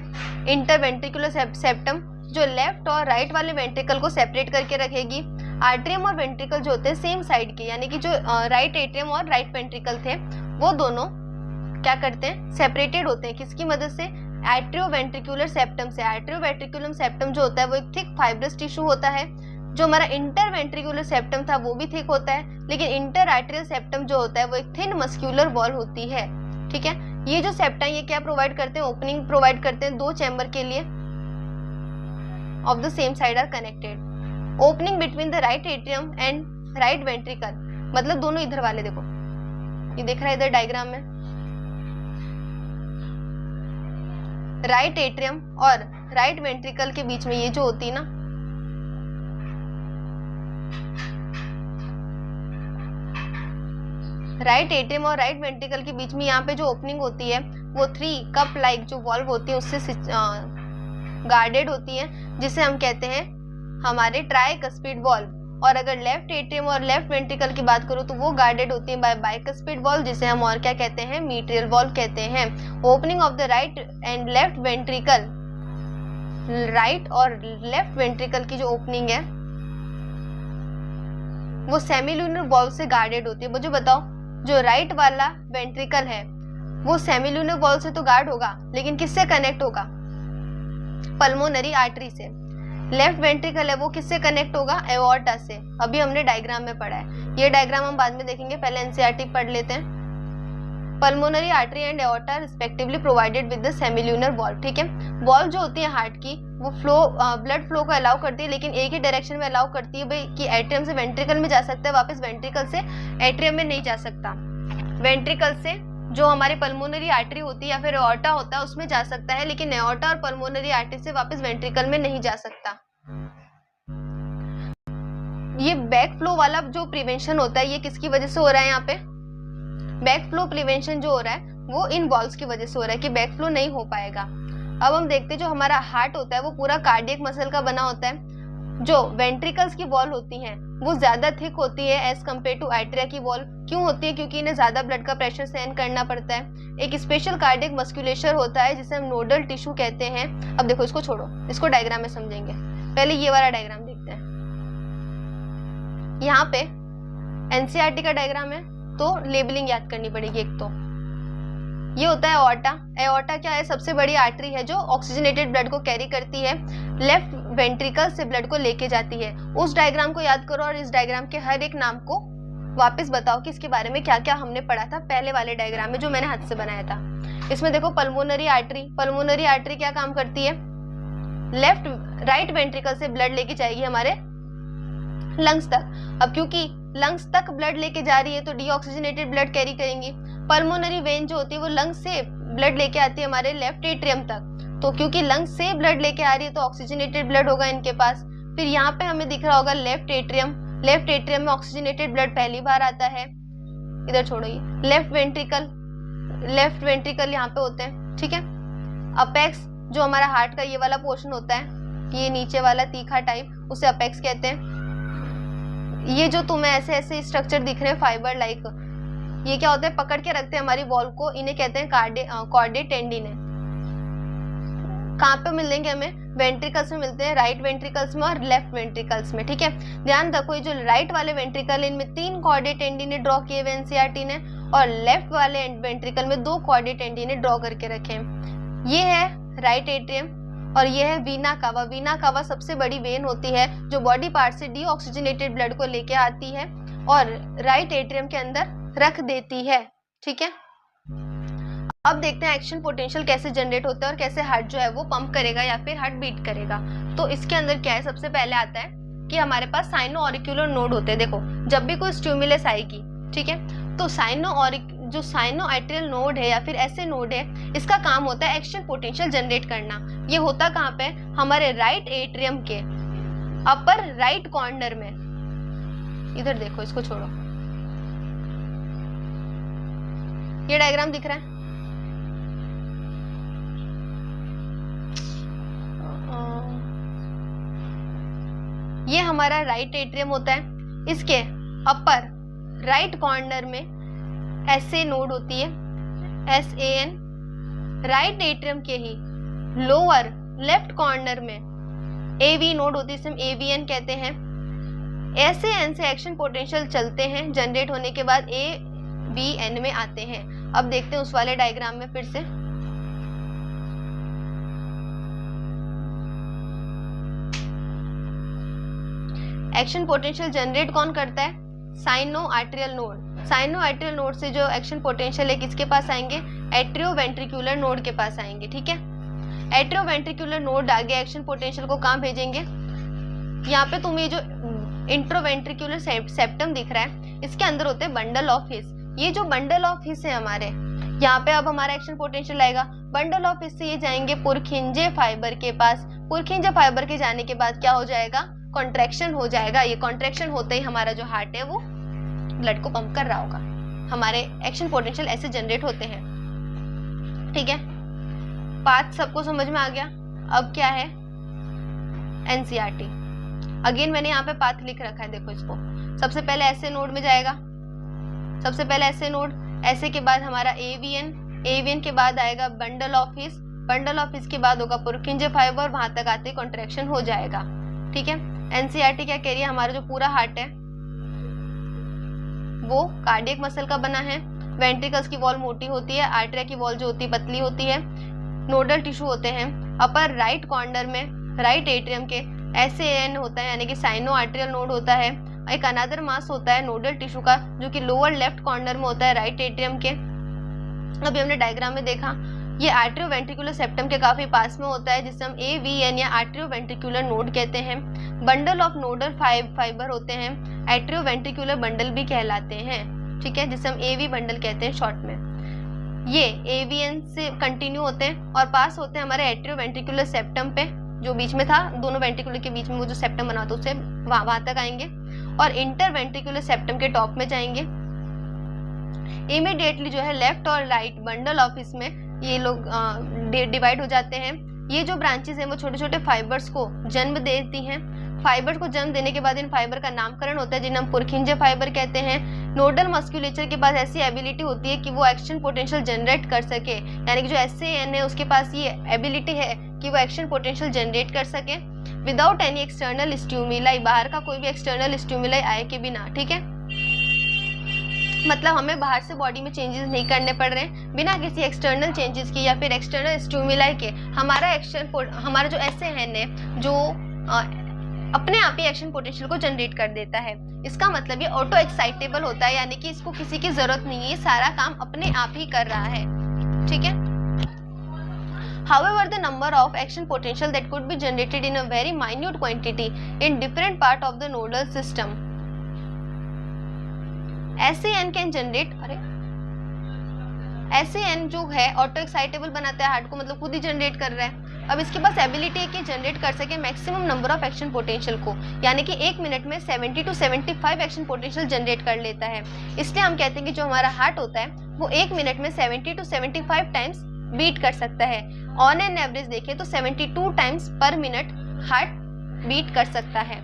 इंटरवेंट्रिकुलर सेप्टम, जो लेफ्ट और राइट वाले वेंट्रिकल को सेपरेट करके रखेगी। आर्टरियम और वेंट्रिकल जो होते हैं सेम साइड के, यानी कि जो राइट एट्रियम और राइट वेंट्रिकल थे वो दोनों क्या करते हैं, सेपरेटेड होते हैं। किसकी मदद से, एट्रियोवेंट्रिकुलर सेप्टम से। एट्रियोवेंट्रिकुलर सेप्टम जो होता है वो एक थिक फाइब्रस टिश्यू होता है। जो हमारा इंटरवेंट्रिकुलर सेप्टम था वो भी थिक होता है, लेकिन इंटर आर्टरियल सेप्टम जो होता है वो एक थिन मस्क्यूलर वॉल होती है, ठीक है। ये जो सेप्टा ये क्या प्रोवाइड करते हैं, ओपनिंग प्रोवाइड करते हैं दो चैम्बर के लिए of the same side are connected. Opening between the right atrium and right ventricle, मतलब दोनों इधर वाले, देखो ये दिख रहा है इधर डायग्राम में, राइट एट्रियम और राइट वेंट्रिकल के बीच में ये जो होती है ना, राइट एट्रियम और राइट वेंट्रिकल के बीच में यहाँ पे जो ओपनिंग होती है वो 3 कप लाइक जो वॉल्व होती है उससे गार्डेड होती है, जिसे हम कहते हैं हमारे ट्राइकस्पिड वॉल्व। और अगर लेफ्ट एट्रियम और लेफ्ट वेंट्रिकल की बात करूँ तो वो गार्डेड होती है बाय बाइकस्पिड वॉल्व, जिसे हम और क्या कहते हैं, मीट्रियल वॉल्व कहते हैं। Opening of the right and left ventricle, right और लेफ्ट वेंट्रिकल की जो ओपनिंग है वो सेमिल्यूनर वॉल्व से गार्डेड होती है। मुझे बताओ, जो राइट वाला वेंट्रिकल है वो सेमिल्यूनर वॉल्व से तो गार्ड होगा, लेकिन किससे कनेक्ट होगा, पल्मोनरी आर्टरी से। लेफ्ट वेंट्रिकल है वो किससे कनेक्ट होगा, एओर्टा से। अभी हमने डायग्राम में पढ़ा है, ये डायग्राम हम बाद में देखेंगे, पहले एनसीईआरटी पढ़ लेते हैं। Pulmonary artery and aorta respectively provided with the semilunar valve, ठीक है। वॉल्व जो होती है हार्ट की वो ब्लड फ्लो को अलाउ करती है, लेकिन एक ही डायरेक्शन में अलाउ करती है भाई, कि एट्रियम से वेंट्रिकल में जा सकता है, वापस वेंट्रिकल से एट्रियम में नहीं जा सकता। वेंट्रिकल से जो हमारी पल्मोनरी आर्टरी होती है या फिर एओर्टा होता है उसमें जा सकता है, लेकिन एओर्टा और पल्मोनरी आर्टरी से वापस वेंट्रिकल में नहीं जा सकता। ये बैक फ्लो वाला जो प्रिवेंशन होता है ये किसकी वजह से हो रहा है, यहाँ पे बैक फ्लो प्रिवेंशन जो हो रहा है वो इन वॉल्व्स की वजह से हो रहा है कि बैक फ्लो नहीं हो पाएगा। अब हम देखते हैं जो हमारा हार्ट होता है वो पूरा कार्डियक मसल का बना होता है। जो वेंट्रिकल्स की वॉल होती हैं वो ज्यादा थिक होती है एज कम्पेयर टू आर्टरिया की वॉल। क्यों होती है, क्योंकि इन्हें ज्यादा ब्लड का प्रेशर सहन करना पड़ता है। एक स्पेशल कार्डियक मस्कुलेचर होता है जिसे हम नोडल टिश्यू कहते हैं। अब देखो, इसको छोड़ो, इसको डायग्राम में समझेंगे। पहले ये वाला डायग्राम देखते हैं। यहाँ पे एनसीईआरटी का डायग्राम है तो लेबलिंग याद करनी पड़ेगी। एक तो ये होता है एओर्टा। एओर्टा क्या है, सबसे बड़ी आर्टरी है जो ऑक्सीजनेटेड ब्लड को कैरी करती है, लेफ्ट वेंट्रिकल से ब्लड को लेके जाती है। उस डायग्राम को याद करो और इस डायग्राम के हर एक नाम को वापस बताओ कि इसके बारे में क्या क्या हमने पढ़ा था पहले वाले डायग्राम में जो मैंने हाथ से बनाया था। इसमें देखो पल्मोनरी आर्टरी, पल्मोनरी आर्टरी क्या काम करती है, राइट वेंट्रिकल से ब्लड लेके जाएगी हमारे लंग्स तक। अब क्योंकि लंग्स तक ब्लड लेके जा रही है तो डीऑक्सीजनेटेड ब्लड कैरी करेंगी। पल्मोनरी वेन जो होती है वो लंग्स से ब्लड लेके आती है हमारे लेफ्ट एट्रियम तक, तो क्योंकि लंग्स से ब्लड लेके आ रही है तो ऑक्सीजनेटेड ब्लड होगा इनके पास। फिर यहाँ पे हमें दिख रहा होगा लेफ्ट एट्रियम। लेफ्ट एट्रियम में ऑक्सीजनेटेड ब्लड पहली बार आता है। इधर छोड़ो, ये लेफ्ट वेंट्रिकल यहाँ पे होते हैं, ठीक है। अपेक्स जो हमारा हार्ट का ये वाला पोर्शन होता है, ये नीचे वाला तीखा टाइप, उसे अपेक्स कहते हैं। ये जो तुम्हें ऐसे ऐसे स्ट्रक्चर दिख रहे हैं फाइबर लाइक, ये क्या होते हैं, पकड़ के रखते हैं हमारी वॉल को, इन्हें कहते हैं कॉर्डे टेंडिन। कहाँ पे मिलेंगे हमें, वेंट्रिकल्स में मिलते हैं, राइट वेंट्रिकल्स में और लेफ्ट वेंट्रिकल्स में, ठीक है। ध्यान रखो, ये जो राइट वाले वेंट्रिकल इनमें 3 कॉर्डे टेंडिने ड्रॉ किए हुए एनसीईआरटी ने, और लेफ्ट वाले वेंट्रिकल में 2 कॉर्डे टेंडिने ड्रॉ करके रखे हैं। ये है राइट एट्रियम और ये है वीना कावा। वीना कावा सबसे बड़ी वेन होती है जो बॉडी पार्ट से डीऑक्सीजनेटेड ब्लड को लेके आती है और राइट एट्रियम के अंदर रख देती है, ठीक है। अब देखते हैं एक्शन पोटेंशियल कैसे जनरेट होता है और कैसे हार्ट जो है वो पंप करेगा या फिर हार्ट बीट करेगा। तो इसके अंदर क्या है, सबसे पहले आता है कि हमारे पास साइनो ऑरिक्यूलर नोड होते हैं। देखो, जब भी कोई स्टिमुलस आएगी, ठीक है, तो जो साइनो आर्टेरियल नोड है या फिर ऐसे नोड है, इसका काम होता है एक्शन पोटेंशियल जनरेट करना। ये होता कहाँ पे? हमारे राइट एट्रियम के अपर राइट कॉर्नर में। इधर देखो, इसको छोड़ो, ये डायग्राम दिख रहा है? ये हमारा राइट एट्रियम होता है। इसके अपर राइट कॉर्नर में ऐसे नोड होती है, SAN। राइट एट्रियम के ही लोअर लेफ्ट कॉर्नर में AV नोड होती है, इसे हम AVN कहते हैं। SAN से एक्शन पोटेंशियल चलते हैं, जनरेट होने के बाद AVN में आते हैं। अब देखते हैं उस वाले डायग्राम में फिर से। एक्शन पोटेंशियल जनरेट कौन करता है? Sino arterial node. Sino arterial node से जो एक्शन पोटेंशियल है किसके पास आएंगे? एट्रियोवेंट्रिकुलर नोड के पास आएंगे, ठीक है। एट्रियोवेंट्रिकुलर नोड आगे एक्शन पोटेंशियल को कहाँ भेजेंगे? यहाँ पे तुम्हें जो इंट्रोवेंट्रिकुलर सेप्टम दिख रहा है, इसके अंदर होते हैं बंडल ऑफ हिस। ये जो बंडल ऑफ हिस है हमारे, यहाँ पे अब हमारा एक्शन पोटेंशियल आएगा। बंडल ऑफ हिस से ये जाएंगे पुरखिंजे फाइबर के पास। पुरखिंजे फाइबर के जाने के बाद क्या हो जाएगा? कॉन्ट्रैक्शन हो जाएगा। ये कॉन्ट्रैक्शन होते ही हमारा जो हार्ट है वो ब्लड को पंप कर रहा होगा। हमारे एक्शन पोटेंशियल ऐसे जनरेट होते हैं, ठीक है। पाथ सबको समझ में आ गया। अब क्या है? NCERT। अगेन मैंने यहाँ पे पाथ लिख रखा है, देखो इसको। सबसे पहले ऐसे नोड में जाएगा, सबसे पहले ऐसे नोड, ऐसे के बाद हमारा AVN के बाद आएगा bundle of his, bundle of his के बाद होगा पुरखिंजे फाइबर, वहां तक आते कॉन्ट्रैक्शन हो जाएगा, ठीक है। NCERT क्या कह रही है? हमारा जो पूरा हार्ट है वो कार्डियक मसल का बना है। वेंट्रिकल्स की वॉल मोटी होती है, आर्टरिया की वॉल जो होती है पतली होती है। नोडल टिश्यू होते हैं अपर राइट कॉर्नर में, राइट एट्रियम के SAN होता है, यानी कि साइनो आर्टेरियल नोड होता है। एक अनदर मास होता है नोडल टिश्यू का, जो कि लोअर लेफ्ट कॉर्नर में होता है राइट एट्रियम के। अभी हमने डायग्राम में देखा, ये आर्टरियोवेंट्रिकुलर सेप्टम के काफी पास में होता है, जिसे हम AVN या आर्टरियोवेंट्रिकुलर नोड कहते हैं। बंडल ऑफ नोडल फाइबर होते हैं, एट्रियोवेंट्रिकुलर बंडल भी कहलाते हैं, ठीक है, जिसे हम AV बंडल कहते हैं शॉर्ट में। ये AVN से कंटिन्यू होते हैं और पास होते हैं हमारे एट्रियोवेंट्रिकुलर सेप्टम पे, जो बीच में था, दोनों वेंट्रिकुलर के बीच में वो जो सेप्टम बना था उससे वहां तक आएंगे और इंटरवेंट्रिकुलर सेप्टम के टॉप में जाएंगे। इमीडिएटली जो है लेफ्ट और राइट बंडल ऑफ इसमें ये लोग डिवाइड हो जाते हैं। ये जो ब्रांचेस हैं वो छोटे छोटे फाइबर्स को जन्म देती हैं। फाइबर को जन्म देने के बाद इन फाइबर का नामकरण होता है, जिन्हें हम पुरखिंजे फाइबर कहते हैं। नोडल मस्कुलेचर के पास ऐसी एबिलिटी होती है कि वो एक्शन पोटेंशियल जनरेट कर सके, यानी कि जो SAN है उसके पास ये एबिलिटी है कि वो एक्शन पोटेंशियल जनरेट कर सके विदाउट एनी एक्सटर्नल स्टिमुलाई, बाहर का कोई भी एक्सटर्नल स्टिमुलाई आए के बिना, ठीक है। मतलब हमें बाहर से बॉडी में चेंजेस नहीं करने पड़ रहे हैं, बिना किसी एक्सटर्नल चेंजेस के या फिर एक्सटर्नल स्टिमुलाई के हमारा जो SAN है जो अपने आप ही एक्शन पोटेंशियल को जनरेट कर देता है। इसका मतलब ये ऑटो एक्साइटेबल होता है, यानी कि इसको किसी की जरूरत नहीं है, ये सारा काम अपने आप ही कर रहा है, ठीक है। However, the number of action potential that could be generated in a very minute quantity in different part of the nodal system. SAN can generate, SAN जो है ऑटो एक्साइटेबल बनाता है हार्ट को, मतलब खुद ही जनरेट कर रहा है। अब इसके पास एबिलिटी है कि जनरेट कर सके maximum number of action potential को, यानी कि 1 मिनट में 70 to 75 एक्शन पोटेंशियल जनरेट कर लेता है। इसलिए हम कहते हैं कि जो हमारा हार्ट होता है वो 1 मिनट में 70 to 75 टाइम्स बीट कर सकता है। ऑन एन एवरेज देखें तो 72 टाइम्स पर मिनट हार्ट बीट कर सकता है।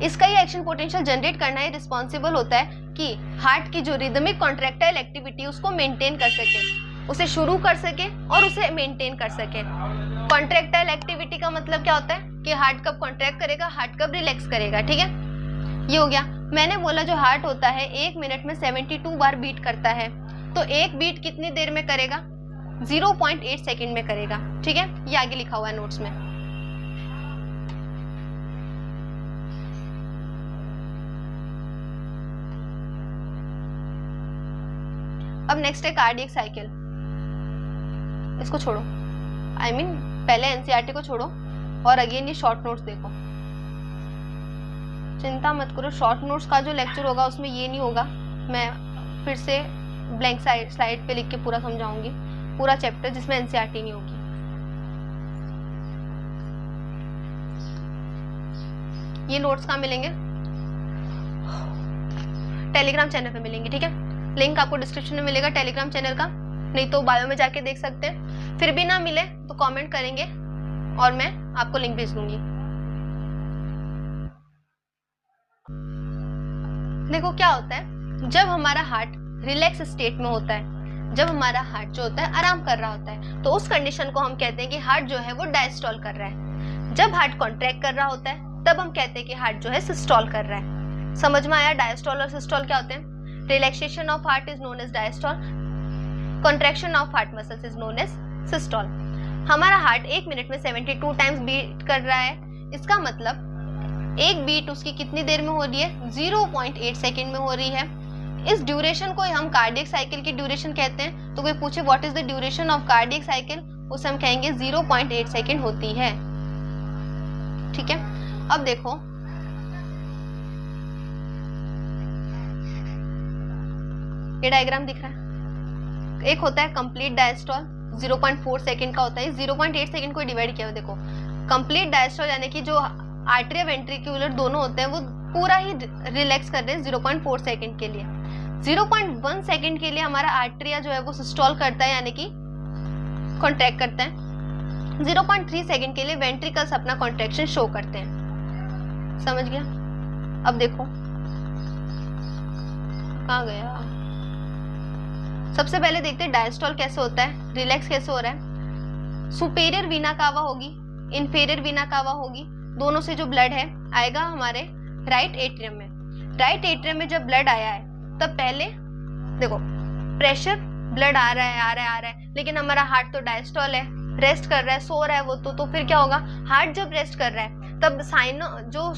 इसका ये एक्शन पोटेंशियल जनरेट करना ही रिस्पॉन्सिबल होता है कि हार्ट की जो रिदमिक कॉन्ट्रैक्टाइल एक्टिविटी उसको मेंटेन कर सके, उसे शुरू कर सके और उसे मेंटेन कर सके। कॉन्ट्रैक्टाइल एक्टिविटी का मतलब क्या होता है कि हार्ट कब कॉन्ट्रैक्ट करेगा, हार्ट कब रिलैक्स करेगा, ठीक है। ये हो गया। मैंने बोला जो हार्ट होता है 1 मिनट में 72 बार बीट करता है, तो एक बीट कितनी देर में करेगा? 0.8 सेकेंड में करेगा, ठीक है। ये आगे लिखा हुआ है नोट्स में। अब नेक्स्ट है कार्डियक साइकिल। इसको छोड़ो, पहले NCERT को छोड़ो और अगेन ये शॉर्ट नोट्स देखो। चिंता मत करो, शॉर्ट नोट्स का जो लेक्चर होगा उसमें ये नहीं होगा, मैं फिर से ब्लैंक स्लाइड पे लिख के पूरा समझाऊंगी, पूरा चैप्टर जिसमें एनसीईआरटी नहीं होगी। ये नोट्स कहाँ मिलेंगे? टेलीग्राम चैनल पे मिलेंगे, ठीक है। लिंक आपको डिस्क्रिप्शन में मिलेगा टेलीग्राम चैनल का, नहीं तो बायो में जाके देख सकते हैं। फिर भी ना मिले तो कमेंट करेंगे और मैं आपको लिंक भेज दूंगी। देखो क्या होता है, जब हमारा हार्ट रिलैक्स स्टेट में होता है, जब हमारा हार्ट जो होता है आराम कर रहा होता है, तो उस कंडीशन को हम कहते हैं कि हार्ट जो है वो डायस्टॉल कर रहा है। जब हार्ट कॉन्ट्रैक्ट कर रहा होता है तब हम कहते हैं कि हार्ट जो है सिस्टॉल कर रहा है। समझ में आया डायस्टॉल और सिस्टॉल क्या होते हैं? Relaxation of heart is known as diastole, contraction of heart muscles is known as systole. हमारा हार्ट 1 मिनट में 72 टाइम्स बीट कर रहा है। इसका मतलब एक बीट उसकी कितनी देर में हो रही है? 0.8 सेकेंड में हो रही है। इस ड्यूरेशन को हम कार्डियक साइकिल की ड्यूरेशन कहते हैं। तो कोई पूछे what is the duration of cardiac cycle, उसे हम कहेंगे 0.8 सेकेंड होती है, ठीक है। अब देखो ये डायग्राम दिख रहा है, एक होता है कंप्लीट डायस्टॉल 0.4 सेकंड का होता है, 0.8 सेकंड को डिवाइड किया हुआ। देखो कंप्लीट डायस्टॉल यानी कि जो आर्टरी वेंट्रिकुलर दोनों होते हैं वो पूरा ही रिलैक्स कर रहे हैं 0.4 सेकंड के लिए। 0.1 सेकंड के लिए हमारा आर्टरिया जो है वो सिस्टॉल करता है यानी कि कॉन्ट्रैक्ट करता है। 0.3 सेकंड के लिए वेंट्रिकल्स अपना कॉन्ट्रैक्शन शो करते हैं। समझ गया? अब देखो कहाँ गया। सबसे पहले देखते हैं डायस्टॉल कैसे होता है, रिलैक्स कैसे हो रहा है। सुपेरियर वीना कावा होगी, इंफीरियर वीना कावा होगी, दोनों से जो ब्लड है आएगा हमारे राइट एट्रियम में। राइट एट्रियम में जब ब्लड आया है तब पहले देखो प्रेशर, ब्लड आ रहा है आ रहा है आ रहा है, लेकिन हमारा हार्ट तो डायस्टॉल है, रेस्ट कर रहा है, सो रहा है वो तो फिर क्या होगा, हार्ट जब रेस्ट कर रहा है तब साइनो जो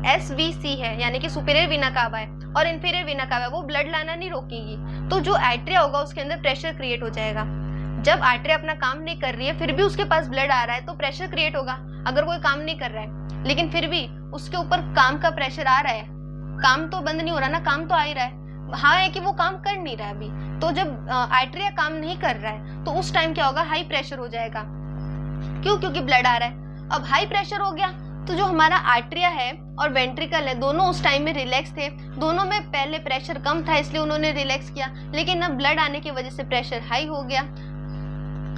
SVC है यानी कि सुपीरियर वीना कावा है और इंफीरियर वीना कावा है वो ब्लड लाना नहीं रोकेगी, तो जो आर्टरिया होगा उसके अंदर प्रेशर क्रिएट हो जाएगा। जब आर्टरिया अपना काम नहीं कर रही है फिर भी उसके पास ब्लड आ रहा है तो प्रेशर क्रिएट होगा। अगर कोई काम नहीं कर रहा है लेकिन फिर भी उसके ऊपर काम का प्रेशर आ रहा है, काम तो बंद नहीं हो रहा ना, काम तो आ ही रहा है, हाँ है कि वो काम कर नहीं रहा है अभी। तो जब आर्टरिया काम नहीं कर रहा है तो उस टाइम क्या होगा, हाई प्रेशर हो जाएगा। क्यों? क्योंकि ब्लड आ रहा है। अब हाई प्रेशर हो गया तो जो हमारा आर्टरिया है और वेंट्रिकल है दोनों उस टाइम में रिलैक्स थे, दोनों में पहले प्रेशर कम था इसलिए उन्होंने रिलैक्स किया, लेकिन अब ब्लड आने की वजह से प्रेशर हाई हो गया।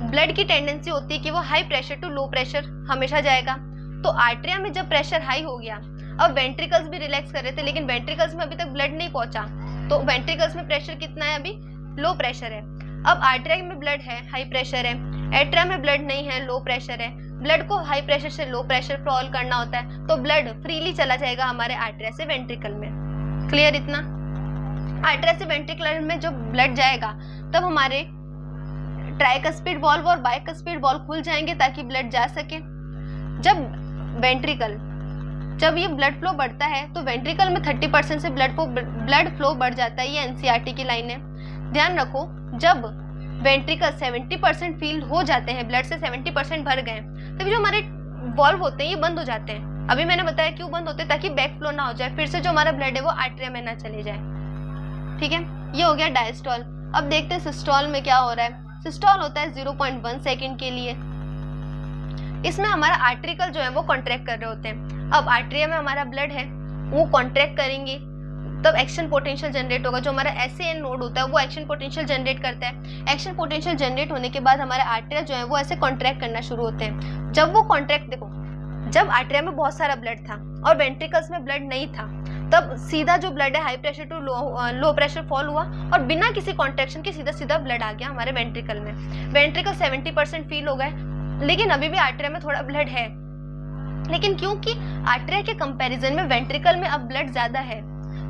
ब्लड की टेंडेंसी होती है कि वो high pressure to low pressure हमेशा जाएगा। तो आर्टरिया में जब प्रेशर हाई हो गया, अब वेंट्रिकल्स भी रिलैक्स कर रहे थे लेकिन वेंट्रिकल्स में अभी तक ब्लड नहीं पहुंचा, तो वेंट्रिकल्स में प्रेशर कितना है, अभी लो प्रेशर है। अब आर्टरिया में ब्लड है, हाई प्रेशर है, एट्रिया में ब्लड नहीं है, लो प्रेशर है। ब्लड को हाई प्रेशर से लो प्रेशर फॉल करना होता है तो ब्लड फ्रीली चला जाएगा हमारे आर्टरिया से वेंट्रिकल में। क्लियर इतना? आर्टरिया से वेंट्रिकल में जब ब्लड जाएगा तब हमारे ट्राइकस्पिड वॉल्व और बाइकस्पिड वॉल्व खुल जाएंगे ताकि ब्लड जा सके। जब ये ब्लड फ्लो बढ़ता है तो वेंट्रिकल में 30% से ब्लड फ्लो बढ़ जाता है। ये एनसीईआरटी की लाइन है, ध्यान रखो। जब वेंट्रिकल 70% फील हो जाते हैं, ब्लड से 70% भर गए, तभी जो हमारे वॉल्व होते हैं ये बंद हो जाते हैं। अभी मैंने बताया क्यों बंद होते हैं, ताकि बैक फ्लो ना हो जाए, फिर से जो हमारा ब्लड है वो आर्टरिया में ना चले जाए। ठीक है, ये हो गया डायस्टॉल। अब देखते हैं सिस्टॉल में क्या हो रहा है। सिस्टॉल होता है 0.1 सेकेंड के लिए। इसमें हमारा आर्टरिकल जो है वो कॉन्ट्रैक्ट कर रहे होते हैं। अब आर्टरिया में हमारा ब्लड है वो कॉन्ट्रैक्ट करेंगे तब एक्शन पोटेंशियल जनरेट होगा। जो हमारा SAN नोड होता है वो एक्शन पोटेंशियल जनरेट करता है। एक्शन पोटेंशियल जनरेट होने के बाद हमारे आर्टरिया जो है वो ऐसे कॉन्ट्रैक्ट करना शुरू होते हैं। जब वो कॉन्ट्रैक्ट, देखो जब आर्टरिया में बहुत सारा ब्लड था और वेंट्रिकल्स में ब्लड नहीं था, तब सीधा जो ब्लड है high pressure to low pressure fall हुआ और बिना किसी कॉन्ट्रैक्शन के सीधा सीधा ब्लड आ गया हमारे वेंट्रिकल में। वेंट्रिकल 70% फील हो गए, लेकिन अभी भी आर्टरिया में थोड़ा ब्लड है। लेकिन क्योंकि आर्टरिया के कंपैरिजन में वेंट्रिकल में अब ब्लड ज्यादा है,